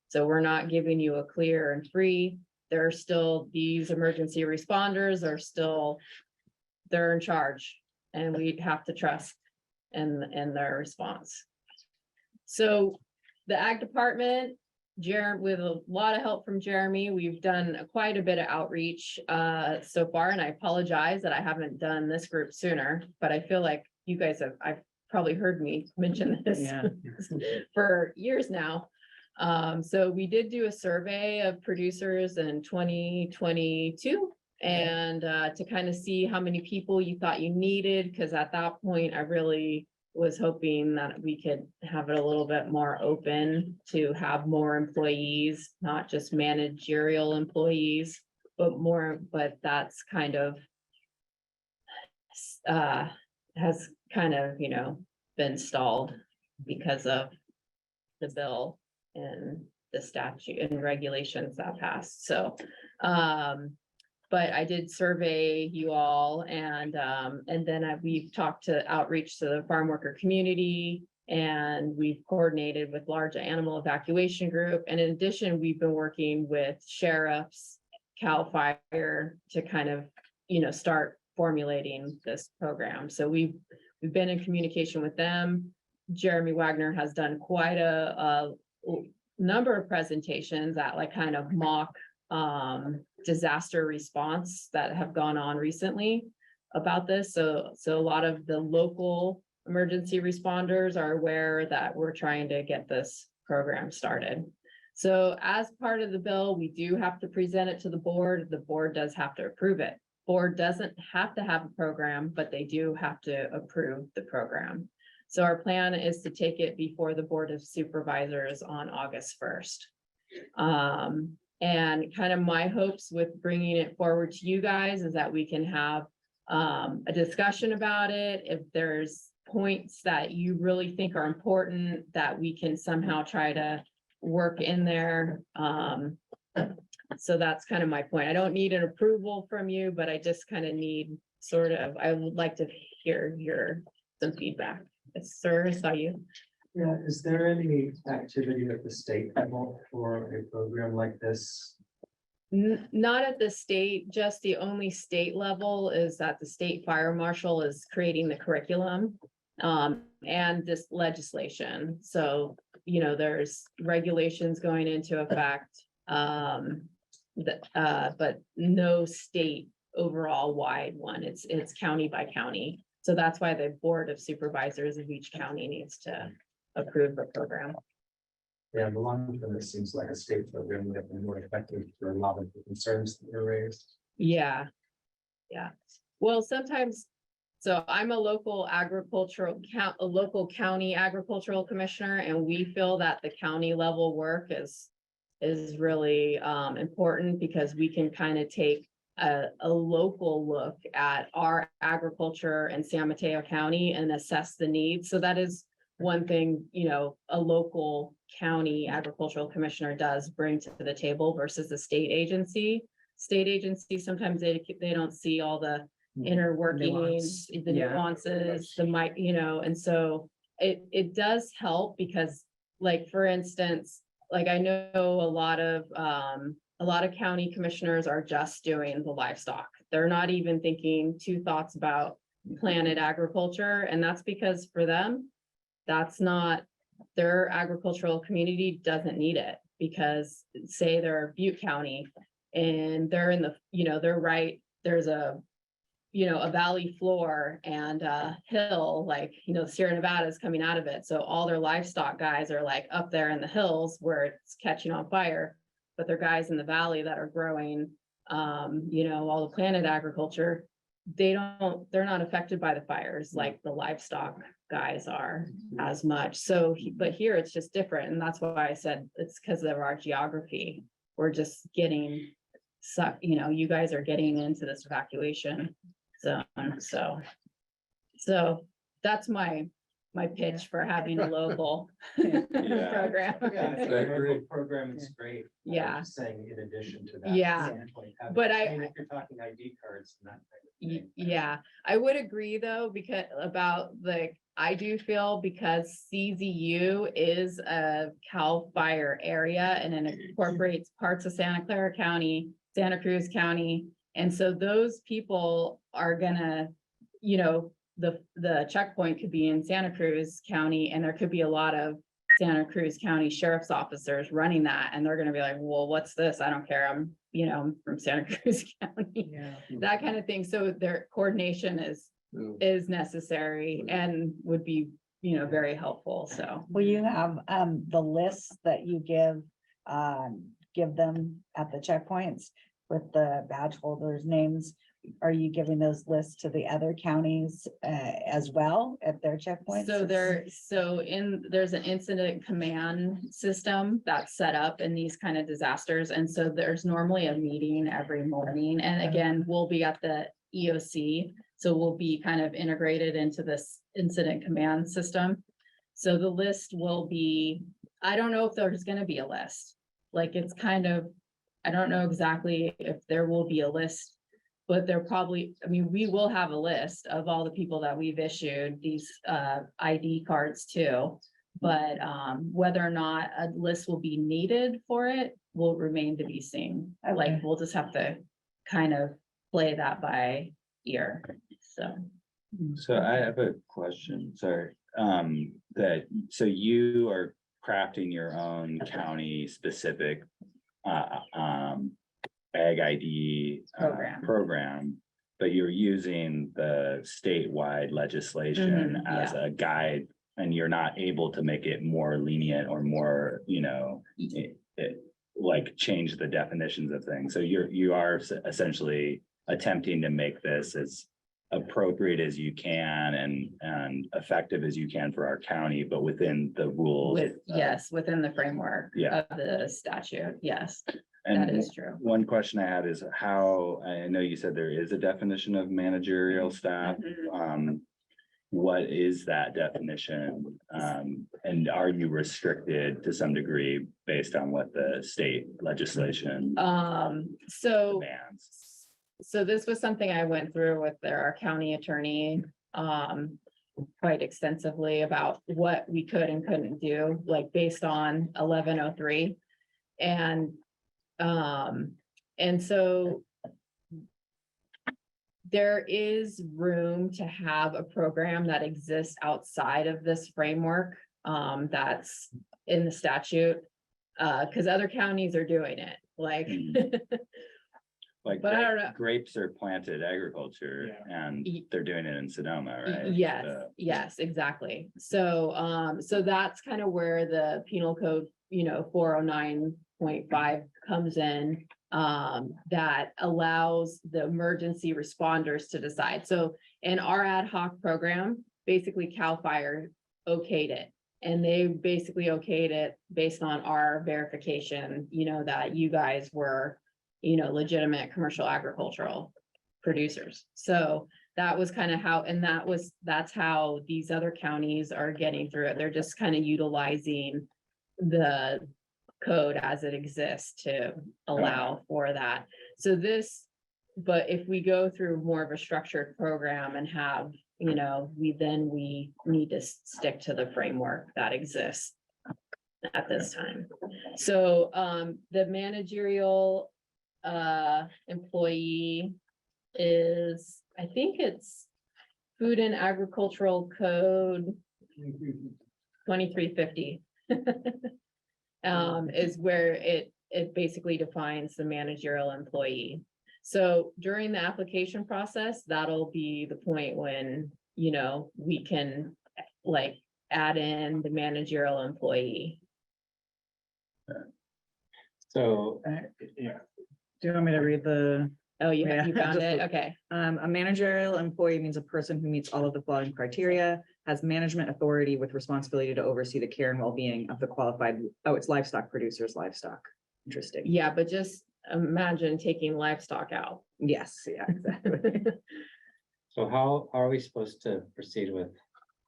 So we're not giving you a clear and free. There are still, these emergency responders they're in charge, and we have to trust in their response. So the ag department, with a lot of help from Jeremy, we've done quite a bit of outreach so far, and I apologize that I haven't done this group sooner, but I feel like you guys I've probably heard me mention this for years now. So we did do a survey of producers in 2022 and to kind of see how many people you thought you needed, because at that point I really was hoping that we could have it a little bit more open to have more employees, not just managerial employees, but that's kind of has kind of, been stalled because of the bill and the statute and regulations that passed. So, but I did survey you all and then we've talked to outreach to the farm worker community, and we've coordinated with large animal evacuation group. And in addition, we've been working with sheriffs, CAL FIRE to kind of, start formulating this program. So we've been in communication with them. Jeremy Wagner has done quite a number of presentations at like kind of mock disaster response that have gone on recently about this. So a lot of the local emergency responders are aware that we're trying to get this program started. So as part of the bill, we do have to present it to the board. The board does have to approve it. Board doesn't have to have a program, but they do have to approve the program. So our plan is to take it before the Board of Supervisors on August 1st. And kind of my hopes with bringing it forward to you guys is that we can have a discussion about it. If there's points that you really think are important that we can somehow try to work in there. So that's kind of my point. I don't need an approval from you, but I just kind of need I would like to hear some feedback. Yes, sir, I saw you. Yeah, is there any activity at the state level for a program like this? Not at the state, just the only state level is that the state fire marshal is creating the curriculum and this legislation. So, there's regulations going into effect, but no state overall wide one. It's county by county. So that's why the Board of Supervisors of each county needs to approve the program. Yeah, the long term, it seems like a state program would have been more effective for a lot of the concerns that were raised. Yeah. Well, sometimes, so I'm a local county agricultural commissioner, and we feel that the county level work is really important because we can kind of take a local look at our agriculture in San Mateo County and assess the needs. So that is one thing, a local county agricultural commissioner does bring to the table versus the state agency. State agency, sometimes they don't see all the inner workings, the nuances, and so it does help because, like, for instance, like I know a lot of county commissioners are just doing the livestock. They're not even thinking two thoughts about planted agriculture. And that's because for them, that's not, their agricultural community doesn't need it, because say they're Butte County and they're in the, they're right, there's a valley floor and a hill, like, Sierra Nevada is coming out of it. So all their livestock guys are like up there in the hills where it's catching on fire. But they're guys in the valley that are growing, all the planted agriculture, they're not affected by the fires like the livestock guys are as much. So, but here it's just different. And that's why I said it's because of our geography. We're just getting sucked, you guys are getting into this evacuation zone. So that's my pitch for having a local program. Program is great. Yeah. Just saying in addition to that. Yeah. But If you're talking ID cards and that. type of thing. Yeah, I would agree though, because I do feel because CZU is a CAL FIRE area and it incorporates parts of Santa Clara County, Santa Cruz County. And so those people are gonna, the checkpoint could be in Santa Cruz County, and there could be a lot of Santa Cruz County sheriff's officers running that. And they're gonna be like, well, what's this? I don't care. I'm from Santa Cruz County, that kind of thing. So their coordination is necessary and would be, very helpful. So. Will you have the lists that you give them at the checkpoints with the badge holders' names? Are you giving those lists to the other counties as well at their checkpoints? So there's an incident command system that's set up in these kind of disasters. And so there's normally a meeting every morning. And again, we'll be at the EOC. So we'll be kind of integrated into this incident command system. So the list will be, I don't know if there's gonna be a list. Like it's kind of, I don't know exactly if there will be a list. But there probably, I mean, we will have a list of all the people that we've issued these ID cards to. But whether or not a list will be needed for it will remain to be seen. Like, Okay. we'll just have to kind of play that by ear, so. So I have a question, sorry, so you are crafting your own county specific ag ID program, but you're using the statewide legislation Mhm, as a guide, and you're not able to make it more lenient or more, like change the definitions of things. So you are essentially attempting to make this as appropriate as you can and effective as you can for our county, but within the rules. Yes, within the framework Yeah. of the statute, yes, And that is true. one question I had is how, I know you said there is a definition of managerial staff. Mhm. What is that definition? And are you restricted to some degree based on what the state legislation So. demands? So this was something I went through with our county attorney, quite extensively about what we could and couldn't do, like based on 1103. And so there is room to have a program that exists outside of this framework, that's in the statute. Because other counties are doing it, like. Like But I don't know. grapes are planted agriculture and they're doing it in Sonoma, right? Yes, So- yes, exactly. So, so that's kind of where the penal code, 409.5 comes in. That allows the emergency responders to decide. So in our ad hoc program, basically CAL FIRE okayed it. And they basically okayed it based on our verification, that you guys were, legitimate commercial agricultural producers. So that was kind of how, and that's how these other counties are getting through it. They're just kind of utilizing the code as it exists to allow for that. So but if we go through more of a structured program and have, we need to stick to the framework that exists at this time. So the managerial employee is, I think it's Food and Agricultural Code 2350. Is where it basically defines the managerial employee. So during the application process, that'll be the point when, we can like add in the managerial employee. So, Yeah. Do you want me to read the? Oh, you Yeah, found just it? the- Okay. A managerial employee means a person who meets all of the following criteria, has management authority with responsibility to oversee the care and well-being of the qualified, it's livestock producers, livestock. Interesting. Yeah, but just imagine taking livestock out. Yes, yeah, exactly. so how are we supposed to proceed with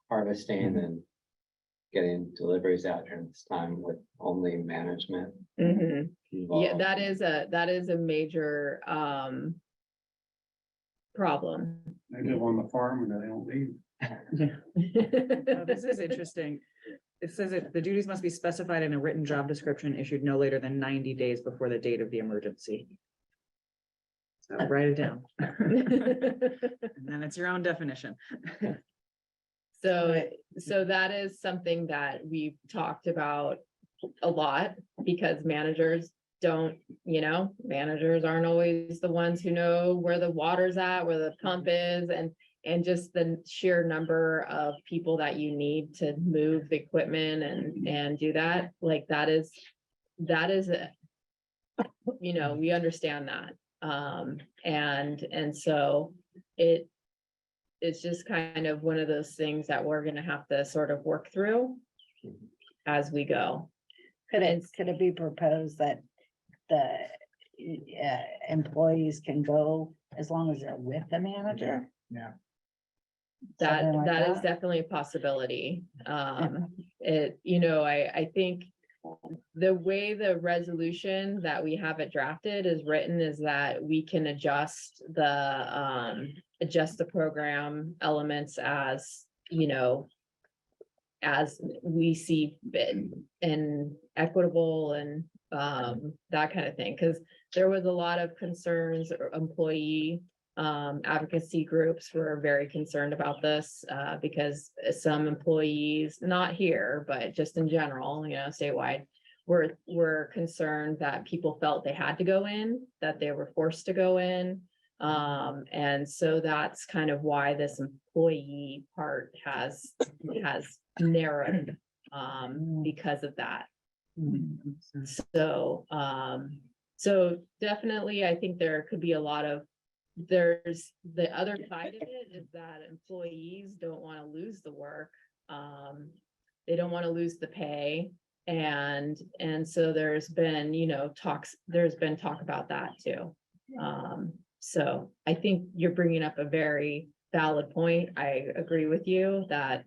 harvesting and getting deliveries out during this time with only management Mhm. Yeah, involved? that is a major problem. They live on the farm and they don't leave. Oh, this is interesting. It says that the duties must be specified in a written job description issued no later than 90 days before the date of the emergency. So write it down. And then it's your own definition. So that is something that we've talked about a lot because managers managers aren't always the ones who know where the water's at, where the pump is, and just the sheer number of people that you need to move the equipment and do that, like that is we understand that. And so it's just kind of one of those things that we're gonna have to sort of work through as we go. Could it be proposed that the employees can go as long as they're with the manager? Yeah. That, Something like that is that? definitely a possibility. I think the way the resolution that we have it drafted is written is that we can adjust the program elements as, as we see fit and equitable and that kind of thing, because there was a lot of concerns, or employee advocacy groups were very concerned about this because some employees, not here, but just in general, statewide, were concerned that people felt they had to go in, that they were forced to go in. And so that's kind of why this employee part has narrowed because of that. So definitely, I think there could be a lot of, there's the other side of it is that employees don't want to lose the work. They don't want to lose the pay. And so there's been, there's been talk about that too. So I think you're bringing up a very valid point. I agree with you that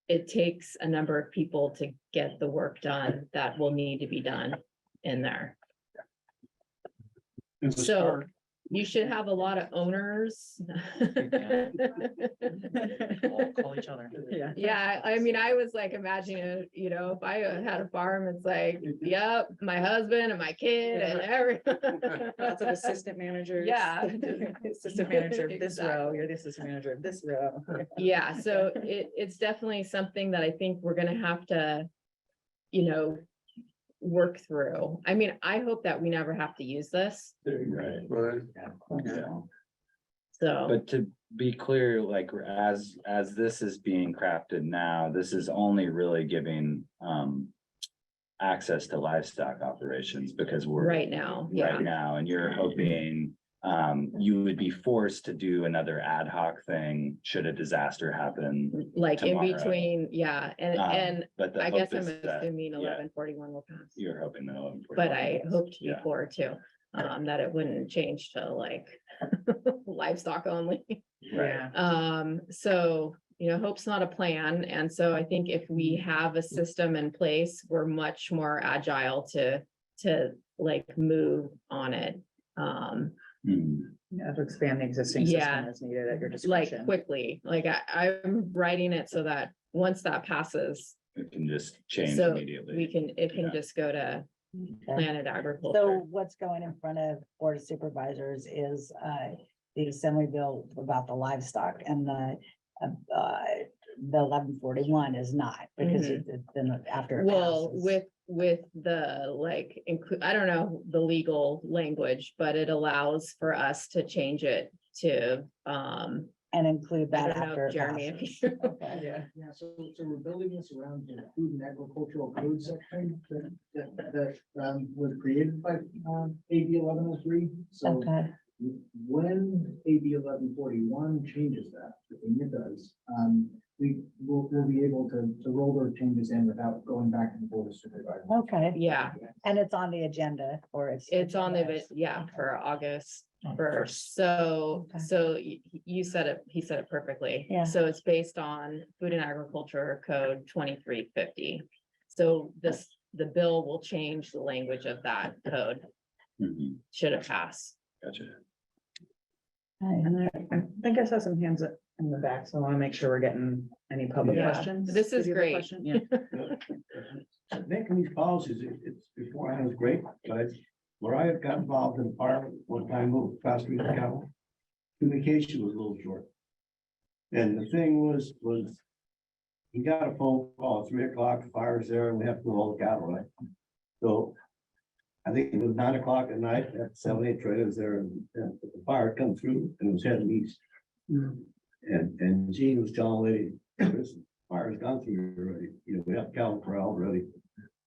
it takes a number of people to get the work done that will need to be done in there. So you should have a lot of owners. We'll call each other. Yeah. Yeah, I mean, I was like imagining, if I had a farm, it's like, yep, my husband and my kid and everyone. Lots of assistant managers. Yeah. Assistant manager of this row, Exactly. you're the assistant manager of this row. Yeah, so it's definitely something that I think we're gonna have to, work through. I mean, I hope that we never have to use this, Right. Right. Yeah. so. But to be clear, like as this is being crafted now, this is only really giving access to livestock operations because we're Right now, yeah. right now, and you're hoping you would be forced to do another ad hoc thing should a disaster happen. Like in tomorrow. between, yeah, and But the I guess hope I'm is that, assuming yeah, 1141 will pass. you're hoping that 1141. But I hoped Yeah. before too, that it wouldn't change to like livestock only. Right. So, hope's not a plan. And so I think if we have a system in place, we're much more agile to like move on it. Yeah, to expand the existing Yeah. system as needed at your Like discretion. quickly, like I'm writing it so that once that passes, It can just change so immediately. it can Yeah. just go to Okay. planted So agriculture. what's going in front of Board of Supervisors is the assembly bill about the livestock and the 1141 is not because it's been after. it Well, passes. with the like, I don't know the legal language, but it allows for us to change it to, And include I that don't know, after it Jeremy, if passes. you. Okay. Yeah. Yeah, so we're building this around the food and agricultural code section that was created by AB 1103. So Okay, when AB 1141 changes that, when it does, we'll be able to roll those changes in without going back to the board of supervisors. okay. Yeah, And it's on the agenda or it's on the, yeah, for August On first. So, Okay. you said it, he said it perfectly. Yeah. So it's based on Food and Agriculture Code 2350. So the bill will change the language of that code, Mhm. should it pass. Gotcha. And I think I saw some hands up in the back, so I want to make sure we're getting any public Yeah, questions. this is Did you have a great. question? Yeah. Making these policies, it's beforehand was great, but where I got involved in fire one time, little past week ago, communication was a little short. And the thing was he got a phone call at 3 o'clock, the fire's there, and we have to go all the cattle, right? So I think it was 9 o'clock at night, at 7, 8 trailers there, and the fire come through and it was heading east. And Gene was telling the lady, listen, fire's gone through here already, we have cattle corral ready.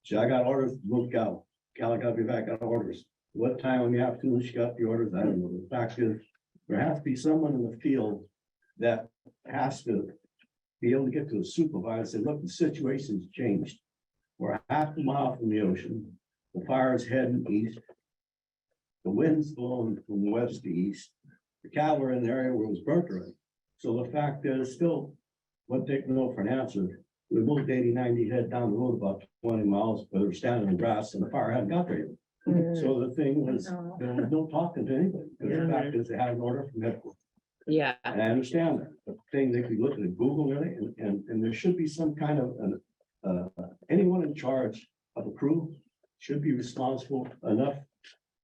So I got orders to move cattle. Cattle got to be back on orders. What time in the afternoon she got the orders, I don't know. The fact is, there has to be someone in the field that has to be able to get to a supervisor and say, look, the situation's changed. We're half a mile from the ocean. The fire is heading east. The wind's blowing from west to east. The cattle are in the area where it was burnt already. So the fact is still, what they know for an answer, we moved 80, 90 head down the road about 20 miles, but they were standing in grass and the fire hadn't got there. yet. So the thing was, there was no talking to anybody, because the fact is they had an order from headquarters. Yeah, And I understand that, but the thing, they could look at Google and everything, and there should be some kind of, anyone in charge of a crew should be responsible enough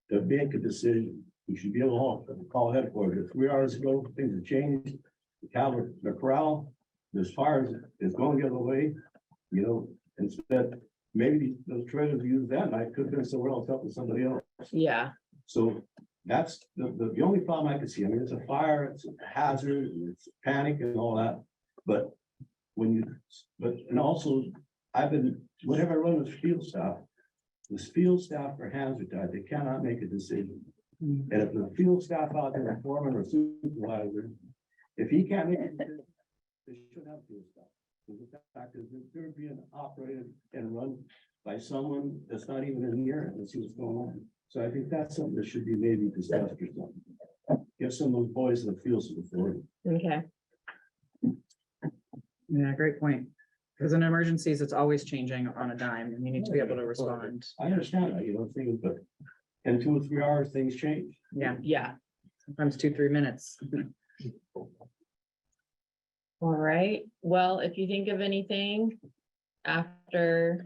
to make a decision. You should be able to call headquarters. 3 hours ago, things have changed. The cattle, the corral, this fire is going the other way, you know, instead, maybe those trailers use that night could have been somewhere else, helping somebody else. yeah, So that's the only problem I can see. I mean, it's a fire, it's a hazard, it's panic and all that. But and also, whenever I run with field staff, the field staff for hazard died, they cannot make a decision. And if the field staff out there, a foreman or supervisor, if he can't make a decision, they should have field staff. Because the fact is, they're being operated and run by someone that's not even in here and see what's going on. So I think that's something that should be maybe discussed or something. Give some of those boys in the field some authority. okay, Yeah, great point. Because in emergencies, it's always changing on a dime and you need to be able to respond. I understand that, you know, things, but in 2 or 3 hours, things change. Yeah, yeah. sometimes 2-3 minutes. All right, well, if you think of anything after,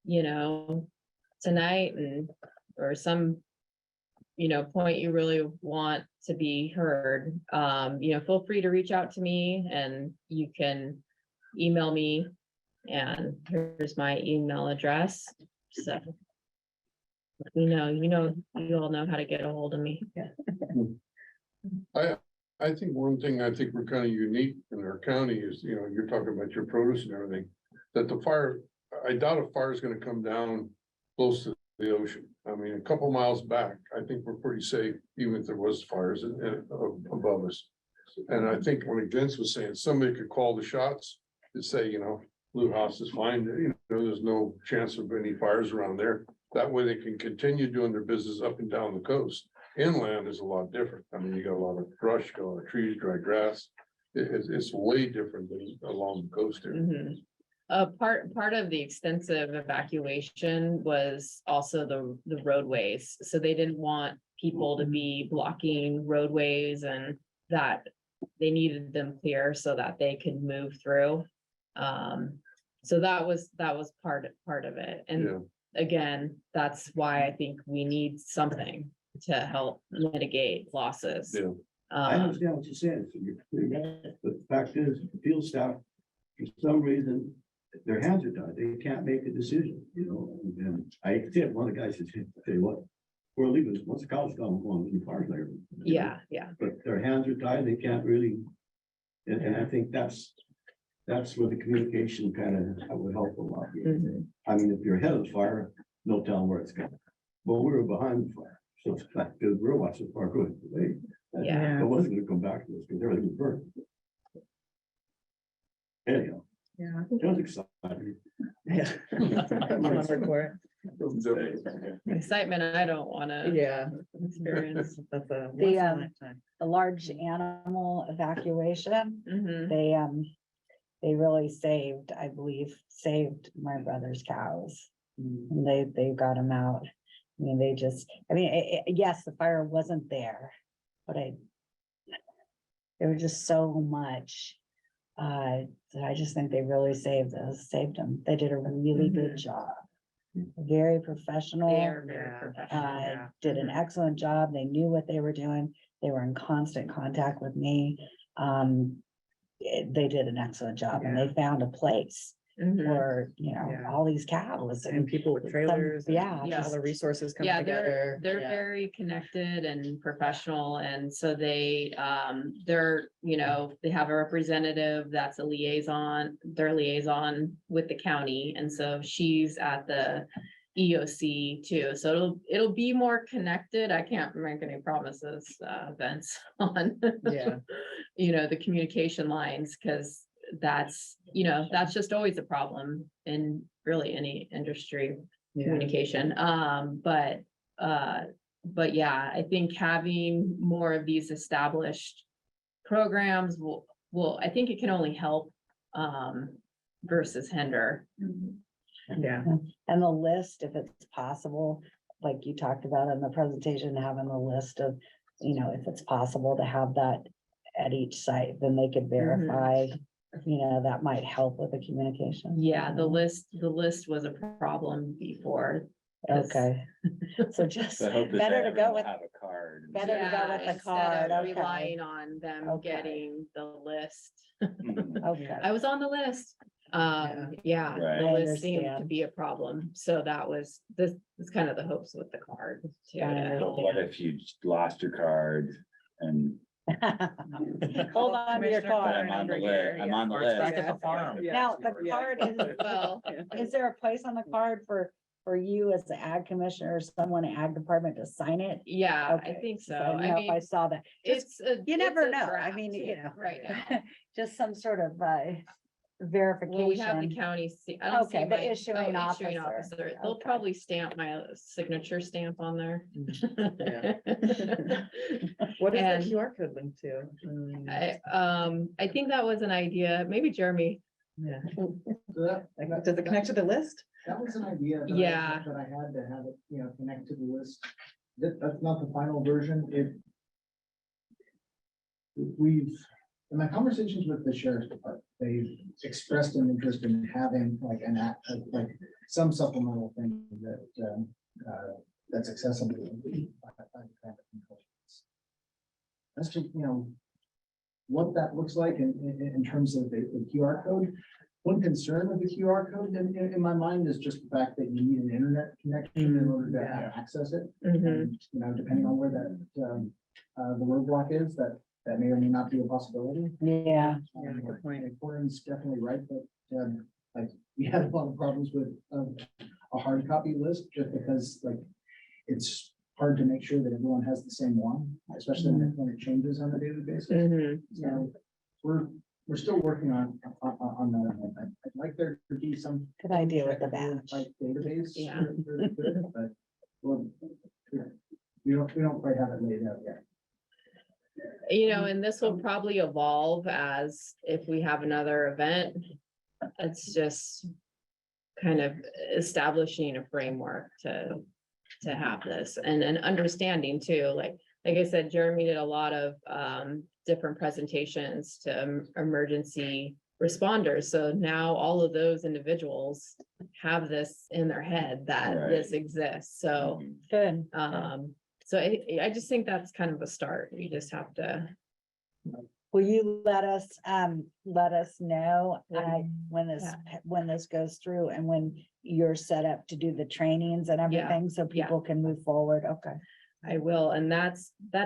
you know, tonight and, or some, you know, point you really want to be heard, you know, feel free to reach out to me and you can email me. And here's my email address, so. You all know how to get a hold of me. I think one thing I think we're kind of unique in our county is, you know, you're talking about your produce and everything. That the fire, I doubt a fire is gonna come down close to the ocean. I mean, a couple miles back, I think we're pretty safe, even if there was fires above us. And I think when Vince was saying, somebody could call the shots and say, you know, Blue House is fine, you know, there's no chance of any fires around there. That way they can continue doing their business up and down the coast. Inland is a lot different. I mean, you got a lot of brush, you got a lot of trees, dry grass. It's way different than along the coast here. Mhm. Part of the extensive evacuation was also the roadways, so they didn't want people to be blocking roadways and that they needed them clear so that they could move through. So that was part of it, Yeah. and again, that's why I think we need something to help mitigate losses. Yeah. I understand what you're saying, so you're right. But the fact is, the field staff, for some reason, their hands are tied, they can't make a decision, you know, and I did, one of the guys said, tell you what, we're leaving, once the college gone, we're going to the fire later. Yeah. But their hands are tied, they can't really, and I think that's where the communication kind of would help a lot. Mhm. I mean, if you're ahead of the fire, no telling where it's going. Well, we were behind the fire, so it's fact that we're watching the fire going away. Yeah. It wasn't gonna come back to us because everything was burned. Anyhow, Yeah. it was exciting. Yeah. Excitement, I don't wanna Yeah. experience. That's a. The, once in a lifetime. The large animal evacuation, Mhm. they really saved, I believe, saved my brother's cows. And they got them out. I mean, yes, the fire wasn't there, but there was just so much. That I just think they really saved them. They did a really good job. Very professional. They are very professional. Did an excellent job. They knew what they were doing. They were in constant contact with me. They did an excellent job and they found a place Mhm. for, Yeah. all these cows And people with trailers. and yeah, All just- the resources come Yeah, together. they're Yeah. very connected and professional, and so they're, they have a representative that's a liaison, their liaison with the county, and so she's at the EOC too, so it'll be more connected. I can't make any promises, Vince, on Yeah. the communication lines, because that's just always a problem in really any industry Yeah. communication. But yeah, I think having more of these established programs will, I think it can only help, versus hinder. Yeah. And the list, if it's possible, like you talked about in the presentation, having a list of, if it's possible to have that at each site, then they could verify, that might help with the communication. Yeah, the list was a problem before. 'cause- Okay, so just The hope is better that to go everyone will with, have a card. better to go Yeah, with the instead card, of okay. relying on them Okay. getting the list. Mhm. okay. I was on the list. Yeah, Right. the I list seemed to understand. be a problem. So that was, this is kind of the hopes with the card. too, I to understand. help. But what if you lost your card and Hold on to your but card. I'm on the number list, here, I'm yeah. on the Cards list. back at the farm. Now, the card is, Well, is there a place on the card for you as the ag commissioner or someone in ag department to sign it? yeah, I Okay, think so. I I know if I mean, saw that. Just, it's you never a know. I draft mean, right now. just some sort of Well, we have the verification. county, I don't see Okay, the my issuing issuing officer. officer. They'll Okay. probably stamp my signature stamp on there. What is And- the QR code linked to? I think that was an idea, maybe Jeremy. Yeah. So that- Like, does it connect to the list? That was an idea. that I- Yeah. That I had to have it, connect to the list. That's not the final version. In my conversations with the sheriff's department, they've expressed an interest in having like like some supplemental thing that, that's accessible. That's just, what that looks like in terms of the QR code. One concern with the QR code in my mind is just the fact that you need an internet connection in order to access it. Mhm. And, depending on where that, the roadblock is, that may or may not be a possibility. Yeah, Yeah, good point. Gordon's definitely right, that, like, we had a lot of problems with, a hard copy list, just because, like, it's hard to make sure that everyone has the same one, especially when it changes on a daily basis. Mhm. So we're still working on that. I'd like there to be some. good idea with the checkable, badge. like, database. Yeah. But well, we don't quite have it laid out yet. And this will probably evolve as if we have another event. It's just kind of establishing a framework to have this and understanding too, like I said, Jeremy did a lot of different presentations to emergency responders. So now all of those individuals have this in their head that Right. this exists. So Good. so I just think that's kind of a start. We just have to. Will you let us know when Yeah. when this goes through and when you're set up to do the trainings and Yeah, everything, so yeah. people can move forward? Okay. I will, and that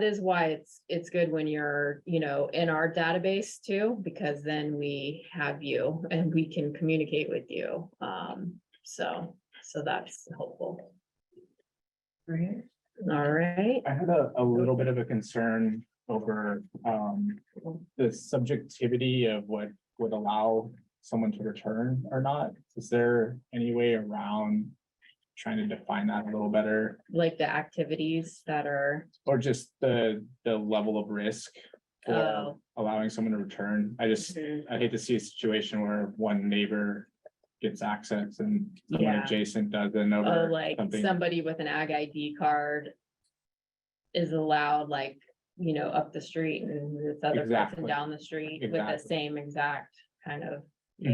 is why it's good when you're, in our database too, because then we have you and we can communicate with you. So that's helpful. Right. All right. I had a little bit of a concern over the subjectivity of what would allow someone to return or not. Is there any way around trying to define that a little better, Like the activities that are, or just the level of risk for Oh. allowing someone to return? I hate to see a situation where one neighbor gets access and someone Yeah. adjacent doesn't over like something. somebody with an ag ID card is allowed, like, up the street and this other person Exactly. down the street with the Exactly. same exact kind of, Mhm.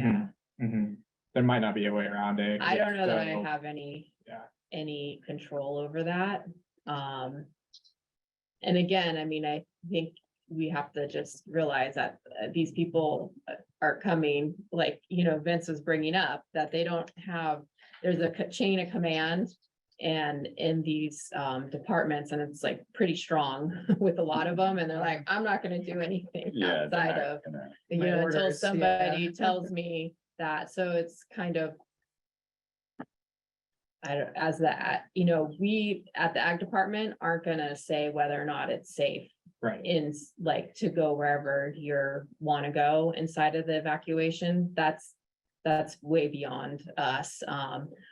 yeah. Mhm. There might not be a way around it. I don't know that I so- have any. Yeah. Any control over that. And again, I mean, I think we have to just realize that these people are coming, like, Vince was bringing up, that they don't have, there's a chain of command. And in these departments, and it's like pretty strong with a lot of them, and they're like, I'm not gonna do anything Yeah. they're outside not of, gonna- My until orders, somebody yeah. tells me that, so it's kind of. As that, we at the ag department aren't gonna say whether or not it's safe Right. like to go wherever you're wanna go inside of the evacuation. That's way beyond us.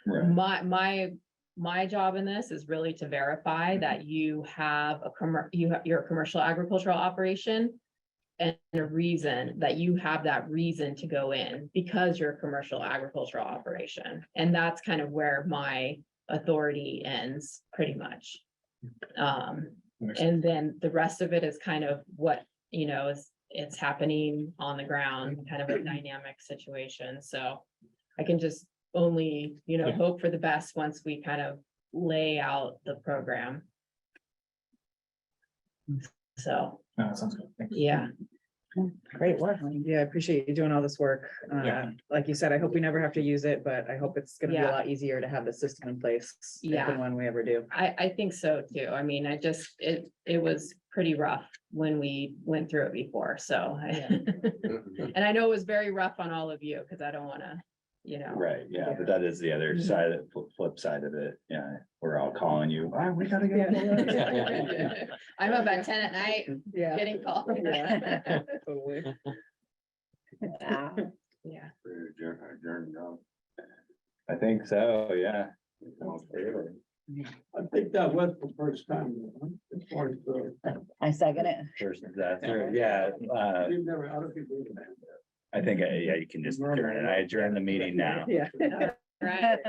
Right. My job in this is really to verify that you have you're a commercial agricultural operation. and a reason that you have that reason to go in because you're a commercial agricultural operation. And that's kind of where my authority ends pretty much. And then the rest of it is kind of what, you know, is it's happening on the ground, kind of a dynamic situation. So I can just only, you know, hope for the best once we kind of lay out the program. So, No, sounds good. Thank you. yeah. Great work. Yeah, I appreciate you doing all this work. Yeah. Like you said, I hope we never have to use it, but I hope it's gonna be a Yeah. lot easier to have the system in place. If Yeah. and when we ever do. I think so too. I mean, it was pretty rough when we went through it before, so. And I know it was very rough on all of you, because I don't wanna, you know. Right, yeah, but that is the other side, of flip side of it, yeah, we're all calling you, "Ah, we gotta get. I'm up at 10 at night Yeah. getting called. Totally. Yeah. I think so, yeah. I think that was the first time. As far as the, I second it. First disaster, yeah, we've never, other people. I think, yeah, you can just adjourn it, I adjourn the meeting now. Yeah. Right.